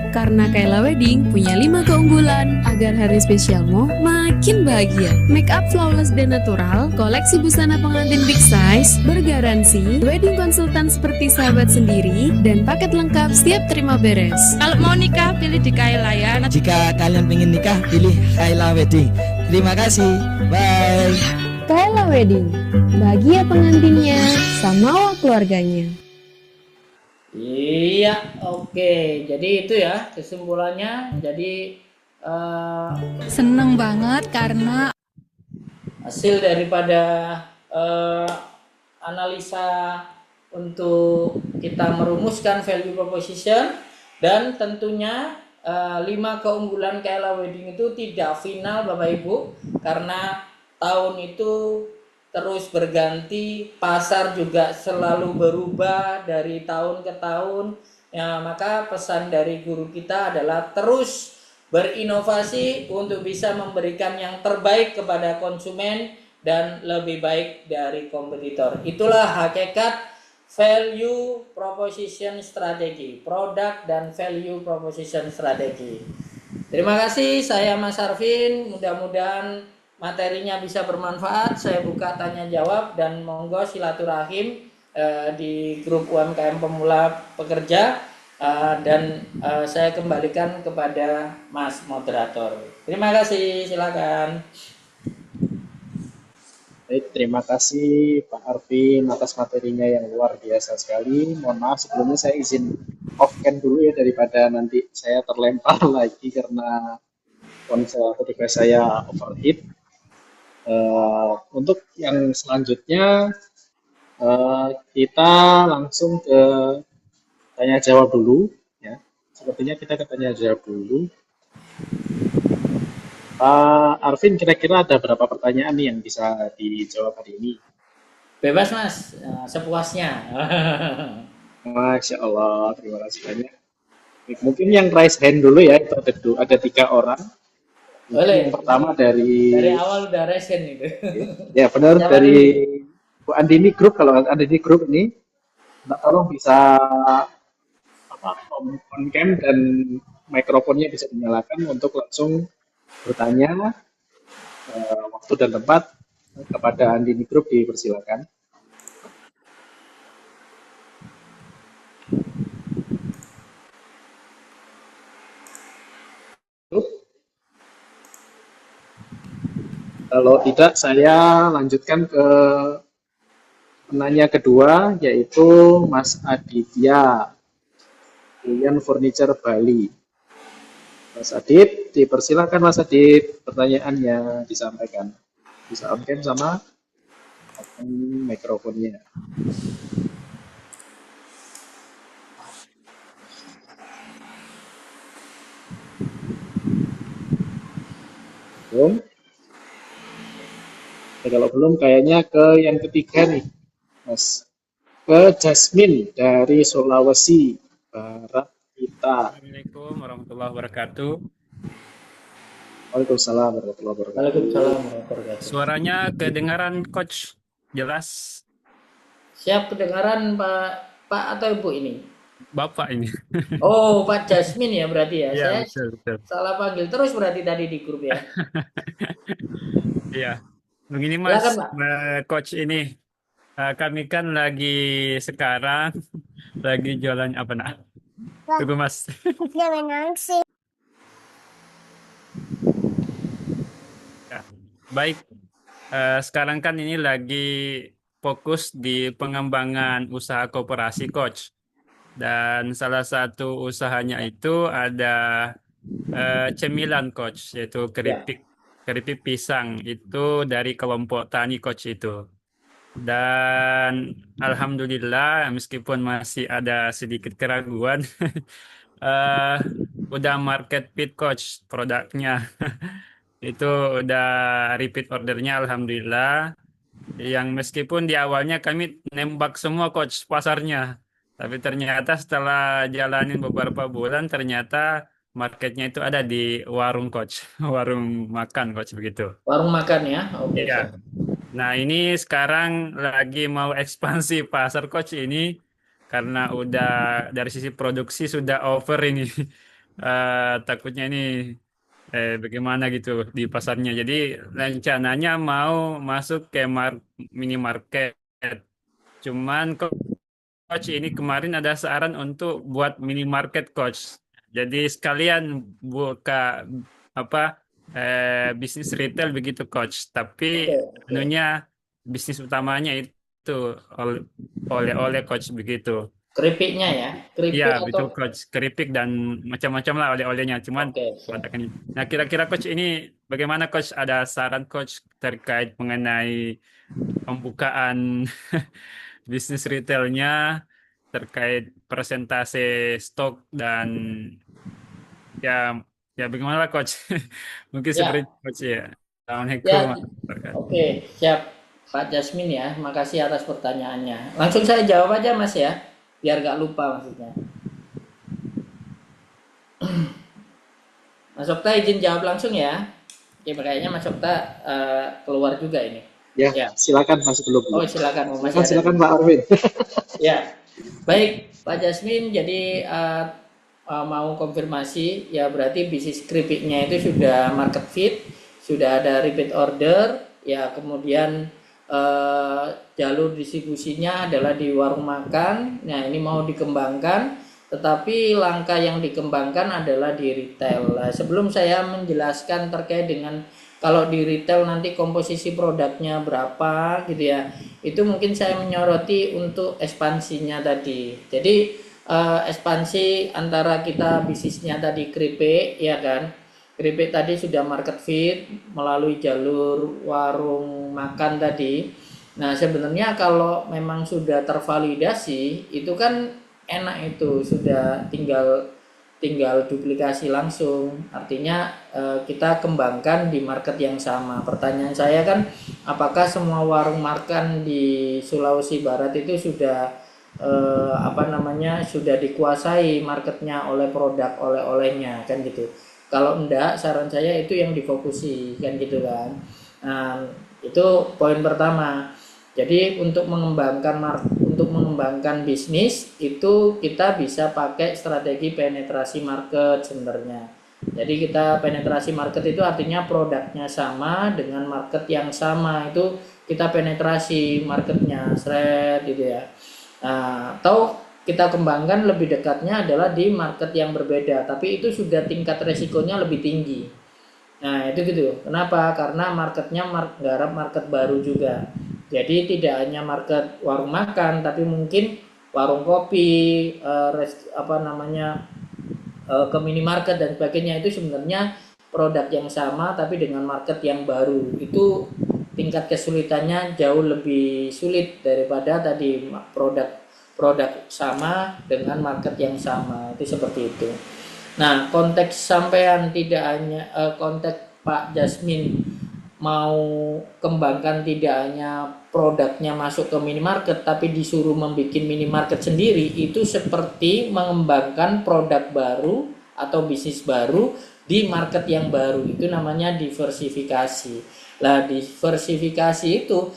Karena Kaila Wedding punya 5 keunggulan agar hari spesialmu makin bahagia. Make up flawless dan natural, koleksi busana pengantin big size, bergaransi, wedding konsultan seperti sahabat sendiri, dan paket lengkap setiap terima beres. Kalau mau nikah pilih di Kaila ya. Jika kalian ingin nikah, pilih Kaila Wedding. Terima kasih. Bye. Kaila Wedding, bahagia pengantinnya sama keluarganya. Iya, oke. Jadi itu ya kesimpulannya. Jadi Seneng banget karena hasil daripada analisa untuk kita merumuskan value proposition, dan tentunya 5 keunggulan Kaila Wedding itu tidak final Bapak Ibu, karena tahun itu terus berganti, pasar juga selalu berubah dari tahun ke tahun. Ya, maka pesan dari guru kita adalah terus berinovasi untuk bisa memberikan yang terbaik kepada konsumen dan lebih baik dari kompetitor. Itulah hakikat value proposition strategy, produk dan value proposition strategy. Terima kasih, saya Mas Arvin. Mudah-mudahan materinya bisa bermanfaat. Saya buka tanya jawab dan monggo silaturahim di grup UMKM Pemula Pekerja, dan saya kembalikan kepada Mas Moderator. Terima kasih, silakan. Baik, terima kasih Pak Arvin atas materinya yang luar biasa sekali. Mohon maaf sebelumnya saya izin off cam dulu ya, daripada nanti saya terlempar lagi karena ponsel ketika saya overheat. Untuk yang selanjutnya kita langsung ke tanya jawab dulu ya. Sepertinya kita ke tanya jawab dulu. Pak Arvin, kira-kira ada berapa pertanyaan nih yang bisa dijawab hari ini? Bebas Mas, sepuasnya. Masya Allah, terima kasih banyak. Mungkin yang raise hand dulu ya, itu ada 3 orang. Boleh. Yang pertama dari awal udah resen itu. Ya benar, Siapa dari Bu Andini Group. Kalau Andini Group ini, Mbak tolong bisa on cam dan mikrofonnya bisa dinyalakan untuk langsung bertanya. Waktu dan tempat kepada Andini Group dipersilakan. Kalau tidak, saya lanjutkan ke penanya kedua, yaitu Mas Aditya, Lian Furniture Bali. Mas Adit, dipersilakan Mas Adit, pertanyaannya disampaikan. Bisa on cam sama open mikrofonnya. Belum? Ya, kalau belum kayaknya ke yang ketiga nih, Mas. Ke Jasmine dari Sulawesi Barat kita. Assalamualaikum warahmatullahi wabarakatuh. Waalaikumsalam warahmatullahi wabarakatuh. Waalaikumsalam warahmatullahi wabarakatuh. Suaranya kedengaran Coach, jelas. Siap kedengaran Pak atau Ibu ini? Bapak ini. Oh, Pak Jasmine ya berarti ya. Iya, Saya betul. salah panggil terus berarti tadi di grup ya. Iya. Begini Mas, Silakan, Pak. Coach ini, kami kan lagi sekarang lagi jualan apa nak? Tunggu Mas. Ya, baik. sekarang kan ini lagi fokus di pengembangan usaha koperasi coach. Dan salah satu usahanya itu ada cemilan coach, yaitu Ya. keripik pisang itu dari kelompok tani coach itu. Dan alhamdulillah meskipun masih ada sedikit keraguan, eh udah market fit coach produknya. Itu udah repeat ordernya alhamdulillah. Yang meskipun di awalnya kami nembak semua coach pasarnya, tapi ternyata setelah jalanin beberapa bulan ternyata marketnya itu ada di warung coach, warung makan coach begitu. Warung makan ya. Oke. Iya. Nah, ini sekarang lagi mau ekspansi pasar coach ini karena udah dari sisi produksi sudah over ini. Takutnya ini bagaimana gitu di pasarnya. Jadi rencananya mau masuk ke minimarket. Cuman coach ini kemarin ada saran untuk buat minimarket coach. Jadi sekalian buka apa bisnis retail begitu coach. Tapi Oke. anunya bisnis utamanya itu oleh coach begitu. Keripiknya ya. Keripik Iya, atau betul coach. Keripik dan macam-macam lah oleh-olehnya. Cuman oke. mengatakan ini. Nah, kira-kira coach ini bagaimana coach? Ada saran coach terkait mengenai pembukaan bisnis retailnya, terkait persentase stok dan ya ya bagaimana lah coach? Mungkin seperti Ya. itu, coach ya. Assalamualaikum Ya. warahmatullahi wabarakatuh. Oke, siap. Pak Jasmine ya, makasih atas pertanyaannya. Langsung saya jawab aja Mas ya, biar gak lupa maksudnya. Mas Okta izin jawab langsung ya. Oke, kayaknya Mas Okta keluar juga ini. Ya, Ya. silakan masuk dulu. Oh, silakan. Silakan Pak Arvin. Ya, baik Pak Jasmine. Jadi mau konfirmasi ya, berarti bisnis keripiknya itu sudah market fit, sudah ada repeat order, ya kemudian jalur distribusinya adalah di warung makan. Nah, ini mau dikembangkan, tetapi langkah yang dikembangkan adalah di retail. Nah, sebelum saya menjelaskan terkait dengan kalau di retail nanti komposisi produknya berapa gitu ya, itu mungkin saya menyoroti untuk ekspansinya tadi. Jadi ekspansi antara kita bisnisnya tadi keripik ya kan, keripik tadi sudah market fit melalui jalur warung makan tadi. Nah, sebenarnya kalau memang sudah tervalidasi itu kan enak, itu sudah tinggal duplikasi langsung. Artinya kita kembangkan di market yang sama. Pertanyaan saya kan, apakah semua warung makan di Sulawesi Barat itu sudah sudah dikuasai marketnya oleh produk oleh-olehnya kan gitu. Kalau enggak, saran saya itu yang difokusi kan gitu kan. Nah, itu poin pertama. Jadi untuk mengembangkan bisnis itu kita bisa pakai strategi penetrasi market sebenarnya. Jadi kita penetrasi market itu artinya produknya sama dengan market yang sama, itu kita penetrasi marketnya seret gitu ya. Nah, atau kita kembangkan lebih dekatnya adalah di market yang berbeda, tapi itu sudah tingkat resikonya lebih tinggi. Nah, itu gitu. Kenapa? Karena marketnya garap market baru juga. Jadi tidak hanya market warung makan, tapi mungkin warung kopi, ke minimarket dan sebagainya. Itu sebenarnya produk yang sama tapi dengan market yang baru. Itu tingkat kesulitannya jauh lebih sulit daripada tadi produk sama dengan market yang sama. Itu seperti itu. Nah, konteks sampean tidak hanya konteks Pak Jasmine mau kembangkan tidak hanya produknya masuk ke minimarket, tapi disuruh membuat minimarket sendiri, itu seperti mengembangkan produk baru atau bisnis baru di market yang baru. Itu namanya diversifikasi. Lah, diversifikasi itu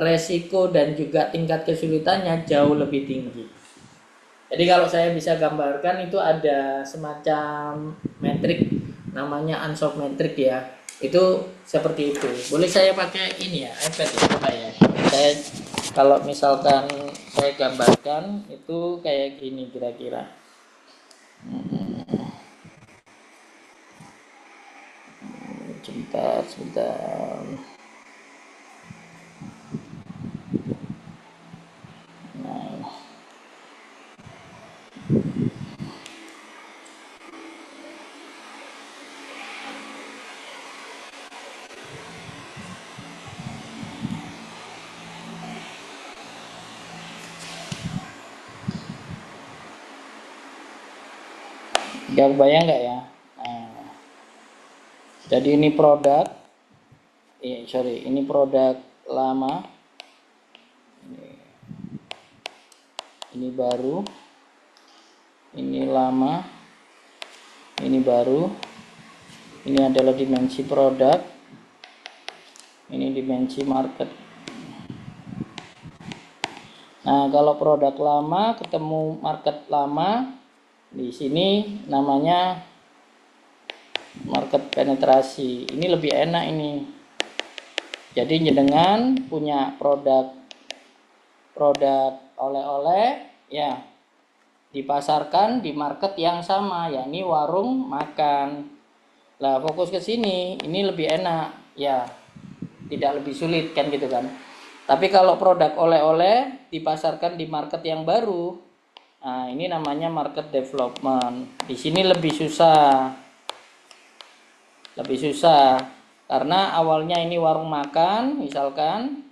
resiko dan juga tingkat kesulitannya jauh lebih tinggi. Jadi kalau saya bisa gambarkan, itu ada semacam metrik namanya Ansoff metrik ya. Itu seperti itu. Boleh saya pakai ini ya, iPad ya, coba ya. Saya kalau misalkan saya gambarkan itu kayak gini kira-kira. Sebentar. Gak kebayang nggak ya? Nah, jadi ini produk, ini produk lama, ini baru, ini lama, ini baru, ini adalah dimensi produk, ini dimensi market. Nah, kalau produk lama ketemu market lama, di sini namanya market penetrasi. Ini lebih enak ini. Jadi jenengan punya produk oleh-oleh ya, dipasarkan di market yang sama, yakni warung makan. Lah fokus ke sini, ini lebih enak ya, tidak lebih sulit kan gitu kan. Tapi kalau produk oleh-oleh dipasarkan di market yang baru, nah ini namanya market development. Di sini lebih susah karena awalnya ini warung makan misalkan,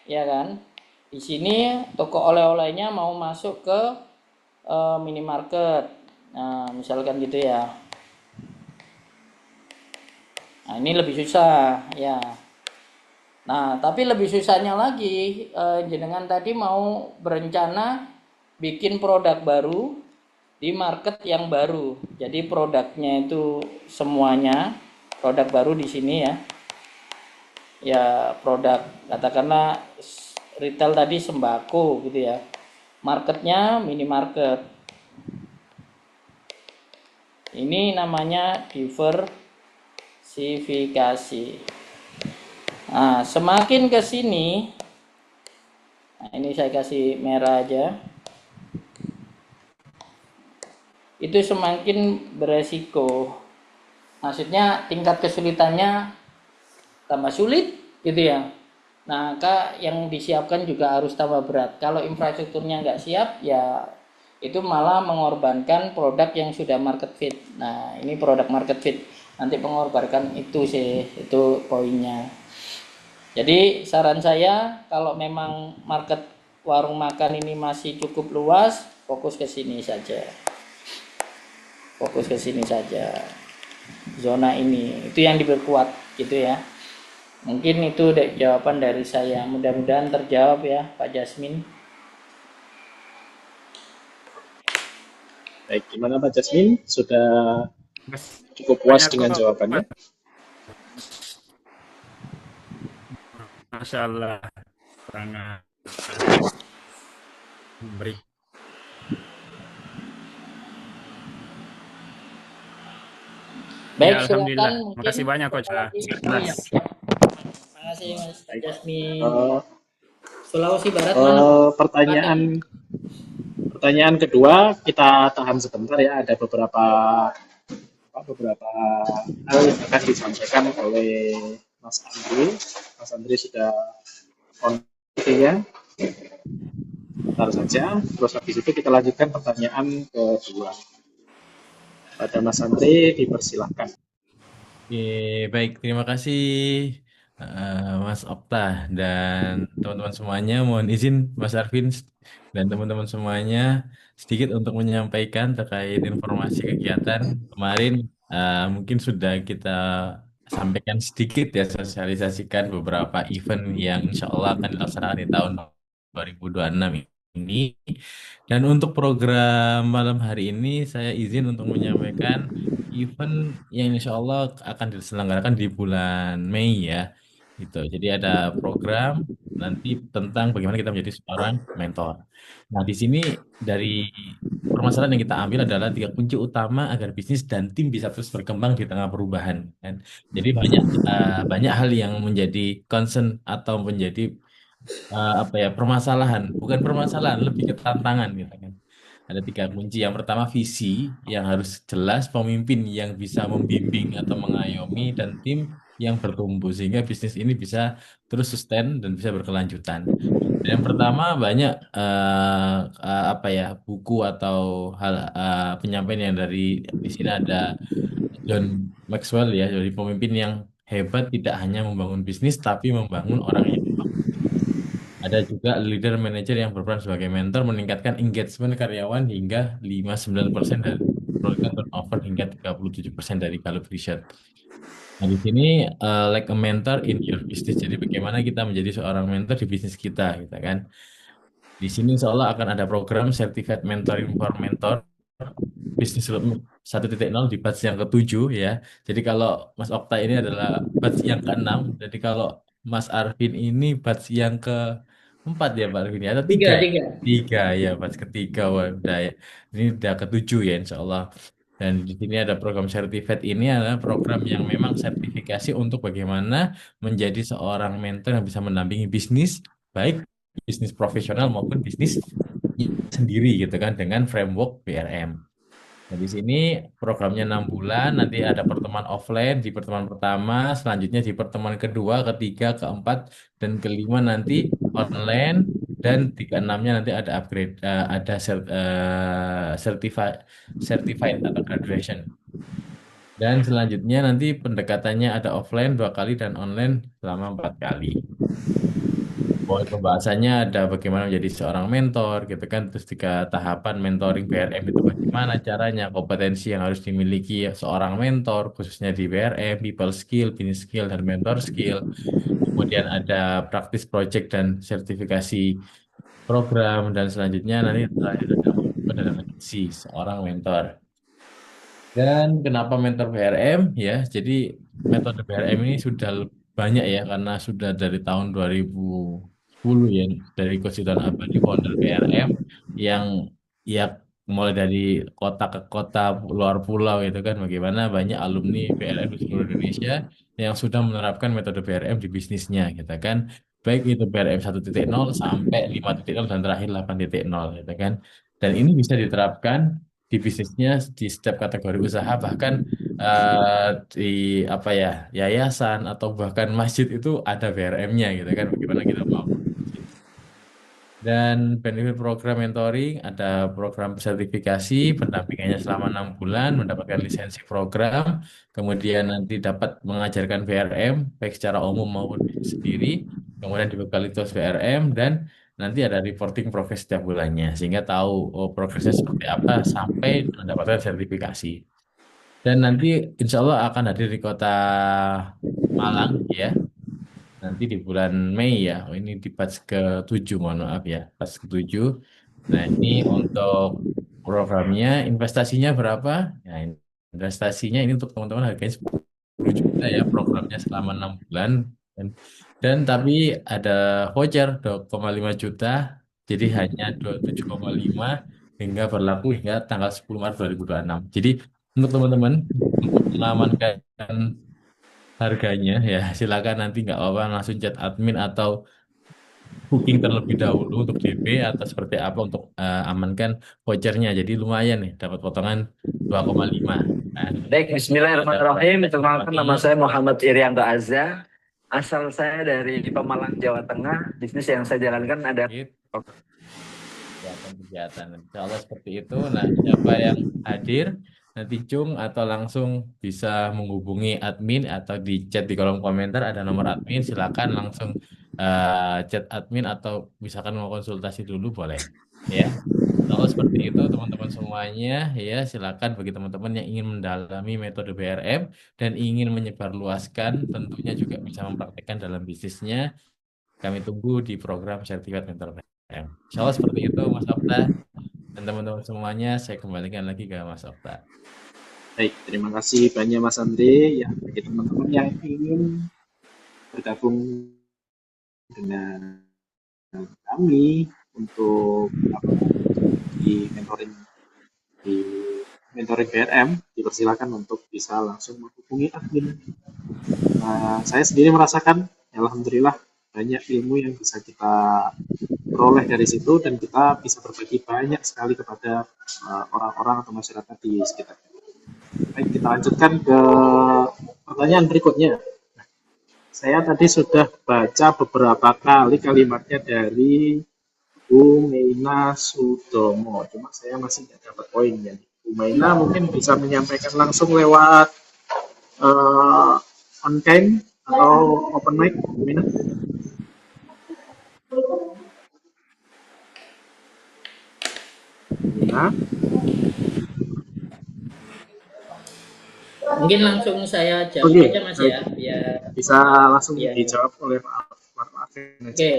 ya kan. Di sini toko oleh-olehnya mau masuk ke minimarket, nah misalkan gitu ya. Nah ini lebih susah ya. Nah tapi lebih susahnya lagi, jenengan tadi mau berencana bikin produk baru di market yang baru. Jadi produknya itu semuanya produk baru di sini ya. Ya produk katakanlah retail tadi sembako gitu ya. Marketnya minimarket. Ini namanya diversifikasi. Nah, semakin ke sini, nah ini saya kasih merah aja. Itu semakin beresiko. Maksudnya tingkat kesulitannya tambah sulit gitu ya. Nah, yang disiapkan juga harus tambah berat. Kalau infrastrukturnya nggak siap, ya itu malah mengorbankan produk yang sudah market fit. Nah, ini produk market fit. Nanti mengorbankan itu sih, itu poinnya. Jadi saran saya, kalau memang market warung makan ini masih cukup luas, fokus ke sini saja. Fokus ke sini saja. Zona ini, itu yang diperkuat gitu ya. Mungkin itu jawaban dari saya. Mudah-mudahan terjawab ya, Pak Jasmine. Baik, gimana Pak Jasmine? Sudah cukup puas dengan jawabannya? Masya Allah, sangat beri. Baik, Ya, alhamdulillah. silakan. Terima kasih banyak Coach. Terima kasih Mas Jasmine. Sulawesi Barat mana? Pertanyaan kedua kita tahan sebentar ya. Ada beberapa hal yang akan disampaikan oleh Mas Andri. Mas Andri sudah on ya. Bentar saja. Terus habis itu kita lanjutkan pertanyaan kedua. Pada Mas Andri dipersilahkan. Oke, baik. Terima kasih Mas Okta dan teman-teman semuanya. Mohon izin Mas Arvin dan teman-teman semuanya sedikit untuk menyampaikan terkait informasi kegiatan kemarin. Mungkin sudah kita sampaikan sedikit ya, sosialisasikan beberapa event yang insya Allah akan dilaksanakan di tahun 2026 ini. Dan untuk program malam hari ini saya izin untuk menyampaikan event yang insya Allah akan diselenggarakan di bulan Mei ya. Gitu. Jadi ada program nanti tentang bagaimana kita menjadi seorang mentor. Nah, di sini dari permasalahan yang kita ambil adalah 3 kunci utama agar bisnis dan tim bisa terus berkembang di tengah perubahan. Kan? Jadi banyak hal yang menjadi concern atau menjadi permasalahan, bukan permasalahan, lebih ke tantangan gitu kan. Ada 3 kunci. Yang pertama visi yang harus jelas, pemimpin yang bisa membimbing atau mengayomi, dan tim yang bertumbuh sehingga bisnis ini bisa terus sustain dan bisa berkelanjutan. Dan yang pertama banyak buku atau hal penyampaian yang dari di sini ada John Maxwell ya, dari pemimpin yang hebat tidak hanya membangun bisnis tapi membangun orang yang ada juga leader manager yang berperan sebagai mentor meningkatkan engagement karyawan hingga 59% memperolehkan turnover hingga 37% dari Gallup Research. Nah, di sini like a mentor in your business. Jadi bagaimana kita menjadi seorang mentor di bisnis kita, gitu kan. Di sini insya Allah akan ada program Certified Mentoring for Mentor Bisnis 1.0 di batch yang ke-7 ya. Jadi kalau Mas Okta ini adalah batch yang ke-6. Jadi kalau Mas Arvin ini batch yang ke-4 ya Pak Arvin ya. Atau 3 Tiga, ya? tiga. 3 ya, batch ketiga. Wah, udah ya. Ini udah ke-7 ya insya Allah. Dan di sini ada program Certified ini adalah program yang memang sertifikasi untuk bagaimana menjadi seorang mentor yang bisa mendampingi bisnis, baik bisnis profesional maupun bisnis sendiri gitu kan dengan framework BRM. Nah, di sini programnya 6 bulan, nanti ada pertemuan offline di pertemuan pertama, selanjutnya di pertemuan kedua, ketiga, keempat, dan kelima nanti online, dan di keenamnya nanti ada upgrade, ada certified atau graduation. Dan selanjutnya nanti pendekatannya ada offline 2 kali dan online selama 4 kali. Poin pembahasannya ada bagaimana menjadi seorang mentor gitu kan, terus 3 tahapan mentoring BRM itu bagaimana caranya, kompetensi yang harus dimiliki seorang mentor khususnya di BRM, people skill, business skill, dan mentor skill. Kemudian ada praktis project dan sertifikasi program, dan selanjutnya nanti terakhir ada kompetensi seorang mentor. Dan kenapa mentor BRM ya? Jadi metode BRM ini sudah banyak ya karena sudah dari tahun 2010 ya, dari Coach Ridwan Abadi founder BRM yang ya mulai dari kota ke kota, luar pulau itu kan, bagaimana banyak alumni BRM di seluruh Indonesia yang sudah menerapkan metode BRM di bisnisnya gitu kan. Baik itu BRM 1.0 sampai 5.0 dan terakhir 8.0 gitu kan. Dan ini bisa diterapkan di bisnisnya di setiap kategori usaha, bahkan di apa ya, yayasan atau bahkan masjid itu ada BRM-nya gitu kan, bagaimana kita mau. Dan benefit program mentoring, ada program sertifikasi pendampingannya selama 6 bulan, mendapatkan lisensi program, kemudian nanti dapat mengajarkan BRM baik secara umum maupun bisnis sendiri, kemudian dibekali tools BRM, dan nanti ada reporting progres setiap bulannya sehingga tahu progresnya seperti apa sampai mendapatkan sertifikasi. Dan nanti insya Allah akan hadir di kota Malang ya, nanti di bulan Mei ya. Oh, ini di batch ke-7, mohon maaf ya, batch ke-7. Nah, ini untuk programnya, investasinya berapa? Ya, investasinya ini untuk teman-teman harganya 10 juta ya, programnya selama 6 bulan. Dan tapi ada voucher 2,5 juta, jadi hanya 27,5 hingga berlaku hingga tanggal 10 Maret 2026. Jadi untuk teman-teman, untuk mengamankan harganya ya silakan nanti nggak apa-apa langsung chat admin atau booking terlebih dahulu untuk DP atau seperti apa untuk amankan vouchernya. Jadi lumayan nih dapat potongan 2,5. Nah, Baik, Bismillahirrahmanirrahim. Perkenalkan, nama saya Muhammad Irianto Azza. Asal saya dari Pemalang, Jawa Tengah. Bisnis yang saya jalankan ada kegiatan. Insya Allah seperti itu. Nah, siapa yang hadir nanti cung atau langsung bisa menghubungi admin atau di chat di kolom komentar ada nomor admin, silakan langsung chat admin atau misalkan mau konsultasi dulu boleh ya. Kalau seperti itu teman-teman semuanya ya, silakan bagi teman-teman yang ingin mendalami metode BRM dan ingin menyebarluaskan, tentunya juga bisa mempraktekkan dalam bisnisnya. Kami tunggu di program Sertifikat Mentor BRM. Insya Allah seperti itu Mas Okta dan teman-teman semuanya. Saya kembalikan lagi ke Mas Okta. Baik, terima kasih banyak Mas Andre. Ya, bagi teman-teman yang ingin bergabung dengan kami untuk di mentoring BRM, dipersilakan untuk bisa langsung menghubungi admin. Saya sendiri merasakan, alhamdulillah banyak ilmu yang bisa kita peroleh dari situ dan kita bisa berbagi banyak sekali kepada orang-orang atau masyarakat di sekitar. Baik, kita lanjutkan ke pertanyaan berikutnya. Saya tadi sudah baca beberapa kali kalimatnya dari Bu Meina Sudomo, cuma saya masih tidak dapat poinnya. Bu Meina mungkin bisa menyampaikan langsung lewat on cam atau open mic, Bu Meina. Meina. Mungkin langsung saya jawab Oke, aja Mas baik. ya, biar Bisa langsung ya. dijawab oleh Pak Arvin. Oke,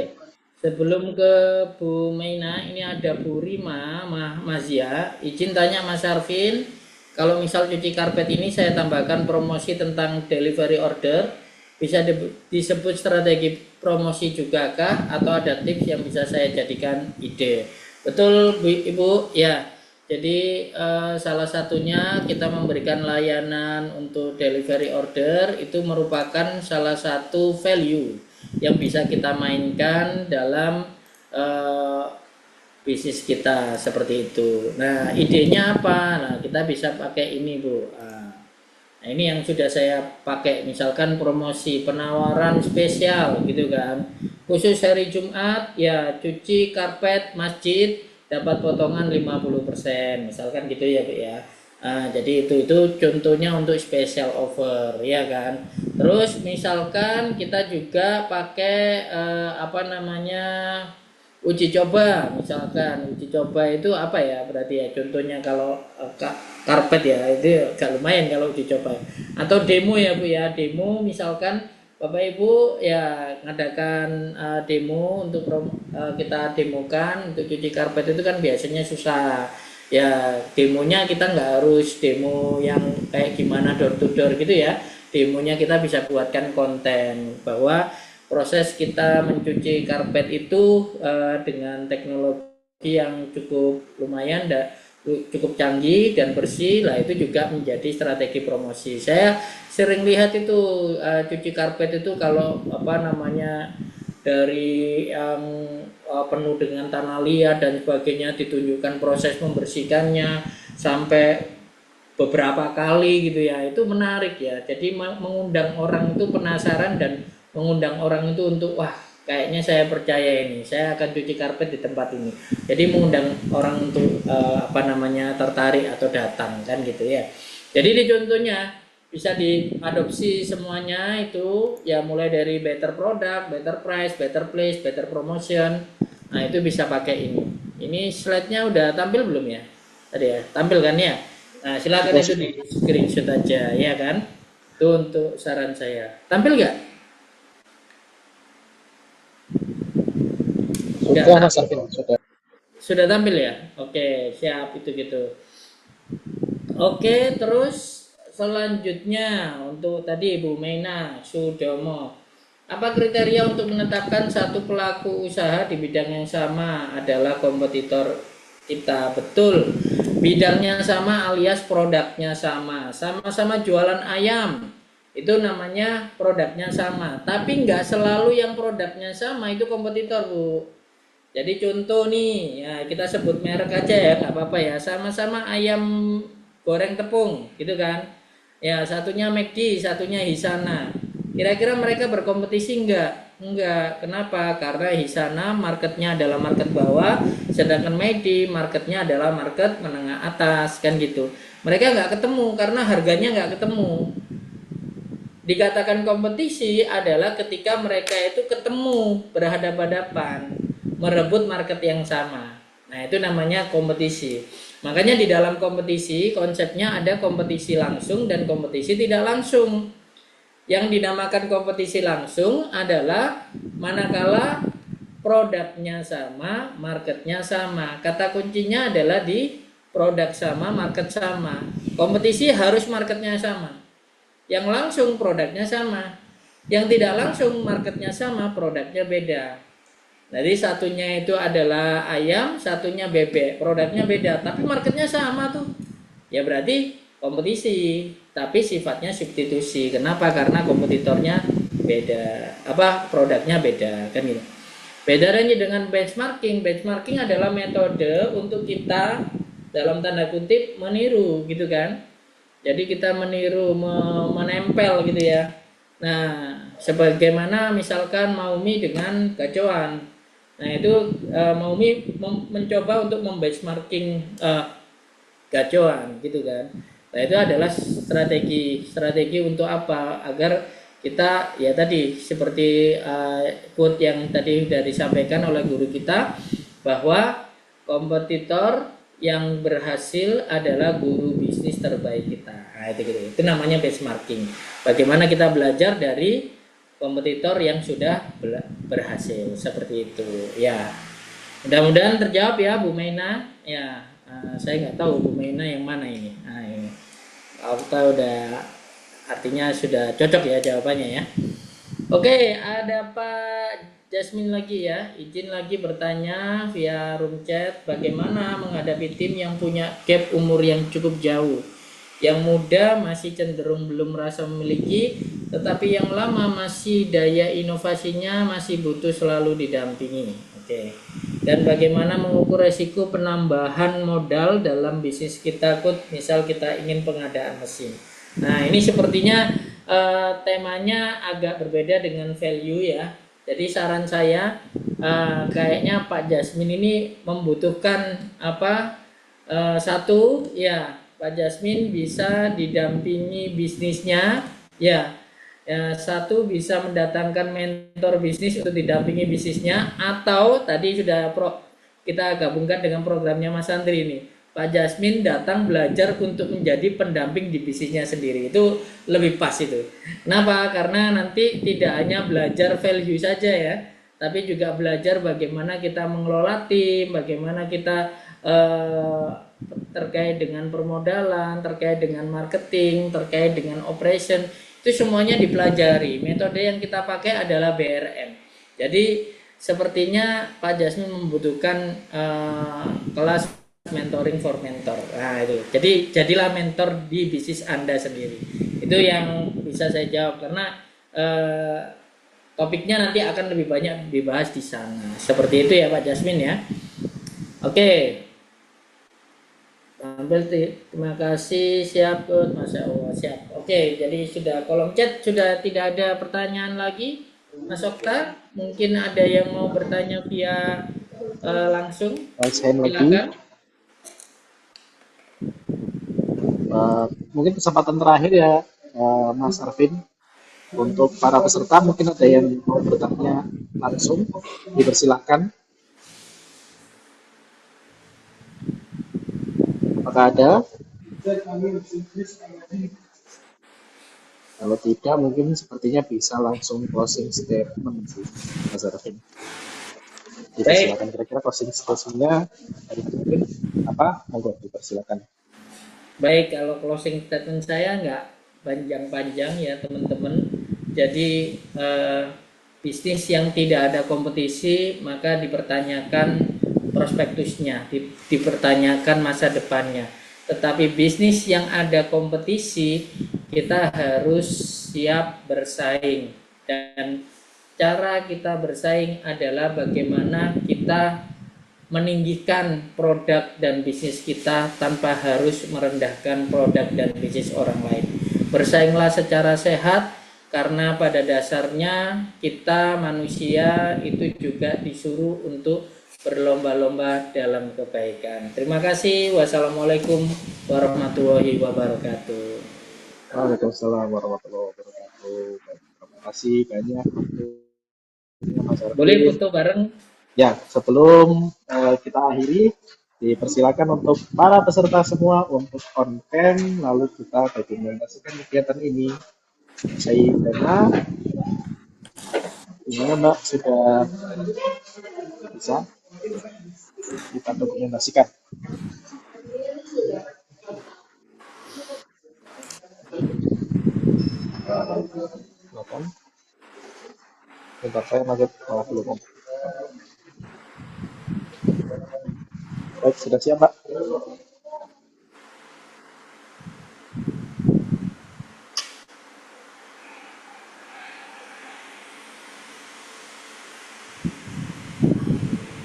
sebelum ke Bu Meina, ini ada Bu Rima, Mas ya. Izin tanya Mas Arvin, kalau misal cuci karpet ini saya tambahkan promosi tentang delivery order, bisa disebut strategi promosi juga kah? Atau ada tips yang bisa saya jadikan ide? Betul Bu Ibu, ya. Jadi salah satunya kita memberikan layanan untuk delivery order itu merupakan salah satu value yang bisa kita mainkan dalam bisnis kita seperti itu. Nah, idenya apa? Nah, kita bisa pakai ini, Bu. Nah, ini yang sudah saya pakai, misalkan promosi penawaran spesial gitu kan. Khusus hari Jumat ya cuci karpet masjid dapat potongan 50%, misalkan gitu ya, Bu ya. Jadi itu contohnya untuk special offer ya kan. Terus misalkan kita juga pakai uji coba, misalkan uji coba itu apa ya, berarti ya contohnya kalau karpet ya itu agak lumayan kalau uji coba, atau demo ya Bu ya, demo misalkan Bapak Ibu ya ngadakan demo untuk kita demokan untuk cuci karpet itu kan biasanya susah ya, demonya kita nggak harus demo yang kayak gimana door to door gitu ya, demonya kita bisa buatkan konten bahwa proses kita mencuci karpet itu dengan teknologi yang cukup lumayan dan cukup canggih dan bersih lah, itu juga menjadi strategi promosi. Saya sering lihat itu cuci karpet itu kalau dari yang penuh dengan tanah liat dan sebagainya ditunjukkan proses membersihkannya sampai beberapa kali gitu ya, itu menarik ya, jadi mengundang orang itu penasaran dan mengundang orang itu untuk wah kayaknya saya percaya ini, saya akan cuci karpet di tempat ini, jadi mengundang orang untuk tertarik atau datang kan gitu ya. Jadi di contohnya bisa diadopsi semuanya itu ya, mulai dari better product, better price, better place, better promotion. Nah itu bisa pakai ini. Ini slide-nya udah tampil belum ya? Tadi ya, tampil kan ya? Nah silakan itu di screenshot aja ya kan? Itu untuk saran saya. Tampil nggak? Sudah Mas Arvin, sudah. Sudah tampil ya? Oke, siap itu gitu. Oke, terus selanjutnya untuk tadi Bu Meina Sudomo, apa kriteria untuk menetapkan satu pelaku usaha di bidang yang sama adalah kompetitor kita? Betul, bidangnya sama alias produknya sama, sama-sama jualan ayam, itu namanya produknya sama, tapi nggak selalu yang produknya sama itu kompetitor Bu. Jadi contoh nih ya, kita sebut merek aja ya, nggak apa-apa ya, sama-sama ayam goreng tepung gitu kan ya, satunya McD, satunya Hisana, kira-kira mereka berkompetisi enggak? Kenapa? Karena Hisana marketnya adalah market bawah, sedangkan McD marketnya adalah market menengah atas kan gitu. Mereka nggak ketemu karena harganya nggak ketemu. Dikatakan kompetisi adalah ketika mereka itu ketemu berhadapan-hadapan merebut market yang sama. Nah itu namanya kompetisi. Makanya di dalam kompetisi konsepnya ada kompetisi langsung dan kompetisi tidak langsung. Yang dinamakan kompetisi langsung adalah manakala produknya sama, marketnya sama. Kata kuncinya adalah di produk sama, market sama. Kompetisi harus marketnya sama. Yang langsung produknya sama. Yang tidak langsung marketnya sama, produknya beda. Jadi satunya itu adalah ayam, satunya bebek, produknya beda, tapi marketnya sama tuh. Ya berarti kompetisi, tapi sifatnya substitusi. Kenapa? Karena kompetitornya beda, produknya beda kan gitu. Bedanya dengan benchmarking. Benchmarking adalah metode untuk kita dalam tanda kutip meniru gitu kan. Jadi kita meniru, menempel gitu ya. Nah, sebagaimana misalkan Maumi dengan gacoan. Nah itu Maumi mencoba untuk membenchmarking gacoan gitu kan. Nah itu adalah strategi untuk apa? Agar kita ya tadi seperti quote yang tadi sudah disampaikan oleh guru kita, bahwa kompetitor yang berhasil adalah guru bisnis terbaik kita. Nah, itu gitu. Itu namanya benchmarking. Bagaimana kita belajar dari kompetitor yang sudah berhasil seperti itu. Ya, mudah-mudahan terjawab ya Bu Meina. Ya, saya nggak tahu Bu Meina yang mana ini. Nah, ini. Kita udah artinya sudah cocok ya jawabannya ya. Oke, ada Pak Jasmine lagi ya, izin lagi bertanya via room chat, bagaimana menghadapi tim yang punya gap umur yang cukup jauh, yang muda masih cenderung belum merasa memiliki, tetapi yang lama masih daya inovasinya masih butuh selalu didampingi. Oke. Dan bagaimana mengukur resiko penambahan modal dalam bisnis kita, misal kita ingin pengadaan mesin. Nah, ini sepertinya temanya agak berbeda dengan value ya. Jadi saran saya kayaknya Pak Jasmine ini membutuhkan satu ya, Pak Jasmine bisa didampingi bisnisnya ya, satu bisa mendatangkan mentor bisnis untuk didampingi bisnisnya, atau tadi sudah kita gabungkan dengan programnya Mas Andri ini, Pak Jasmine datang belajar untuk menjadi pendamping di bisnisnya sendiri. Itu lebih pas itu. Kenapa? Karena nanti tidak hanya belajar value saja ya, tapi juga belajar bagaimana kita mengelola tim, bagaimana kita terkait dengan permodalan, terkait dengan marketing, terkait dengan operation. Itu semuanya dipelajari. Metode yang kita pakai adalah BRM. Jadi sepertinya Pak Jasmine membutuhkan kelas mentoring for mentor. Nah, itu. Jadi jadilah mentor di bisnis Anda sendiri. Itu yang bisa saya jawab karena topiknya nanti akan lebih banyak dibahas di sana. Seperti itu ya Pak Jasmine ya. Oke. Ambil terima kasih, siap Masya Allah, siap. Oke, jadi sudah kolom chat sudah tidak ada pertanyaan lagi. Mas Okta, mungkin ada yang mau bertanya via langsung. Silakan. Mungkin kesempatan terakhir ya Mas Arvin, untuk para peserta mungkin ada yang mau bertanya langsung, dipersilakan. Apakah ada? Kalau tidak mungkin sepertinya bisa langsung closing statement sih Mas Arvin. Dipersilakan, kira-kira closing statementnya dari Mas Arvin apa? Monggo dipersilakan. Baik, kalau closing statement saya nggak panjang-panjang ya teman-teman. Jadi bisnis yang tidak ada kompetisi maka dipertanyakan prospektusnya, dipertanyakan masa depannya. Tetapi bisnis yang ada kompetisi kita harus siap bersaing, dan cara kita bersaing adalah bagaimana kita meninggikan produk dan bisnis kita tanpa harus merendahkan produk dan bisnis orang lain. Bersainglah secara sehat, karena pada dasarnya kita manusia itu juga disuruh untuk berlomba-lomba dalam kebaikan. Terima kasih. Wassalamualaikum warahmatullahi wabarakatuh. Waalaikumsalam warahmatullahi wabarakatuh. Terima kasih banyak. Boleh foto bareng? Ya, sebelum kita akhiri, dipersilakan untuk para peserta semua untuk on cam, lalu kita dokumentasikan kegiatan ini. Saya Dana, ini Mbak sudah bisa kita dokumentasikan. Bentar, saya masuk dulu. Baik, sudah siap, Pak.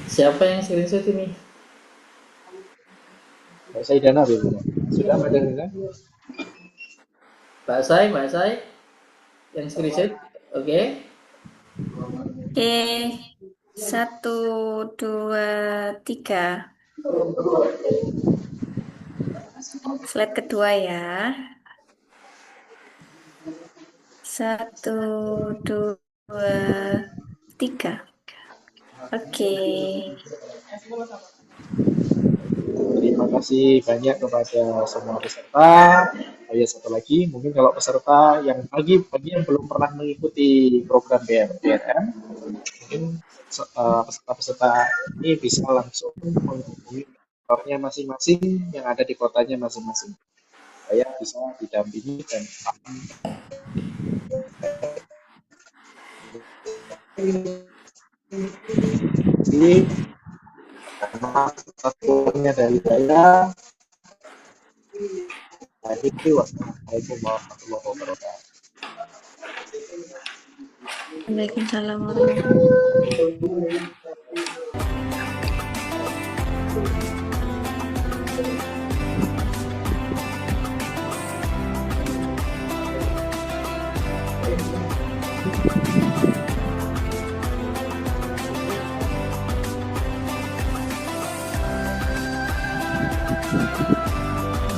Siapa yang screenshot ini? Pak Saidana, sudah Mbak Dana? Pak Sai, yang screenshot, oke? Oke, 1, 2, 3. Slide kedua ya. 1, 2, 3. Oke. Terima terima kasih banyak kepada semua peserta. Oh ya, satu lagi, mungkin kalau peserta yang bagi yang belum pernah mengikuti program BRM, mungkin peserta-peserta ini bisa langsung menghubungi kantornya masing-masing yang ada di kotanya masing-masing. Saya bisa didampingi dan ini satunya dari saya. Wassalamualaikum warahmatullahi wabarakatuh. Waalaikumsalam warahmatullahi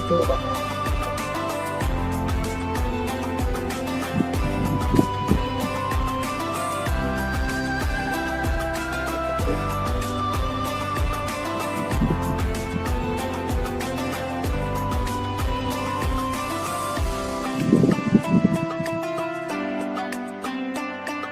Wabarakatuh.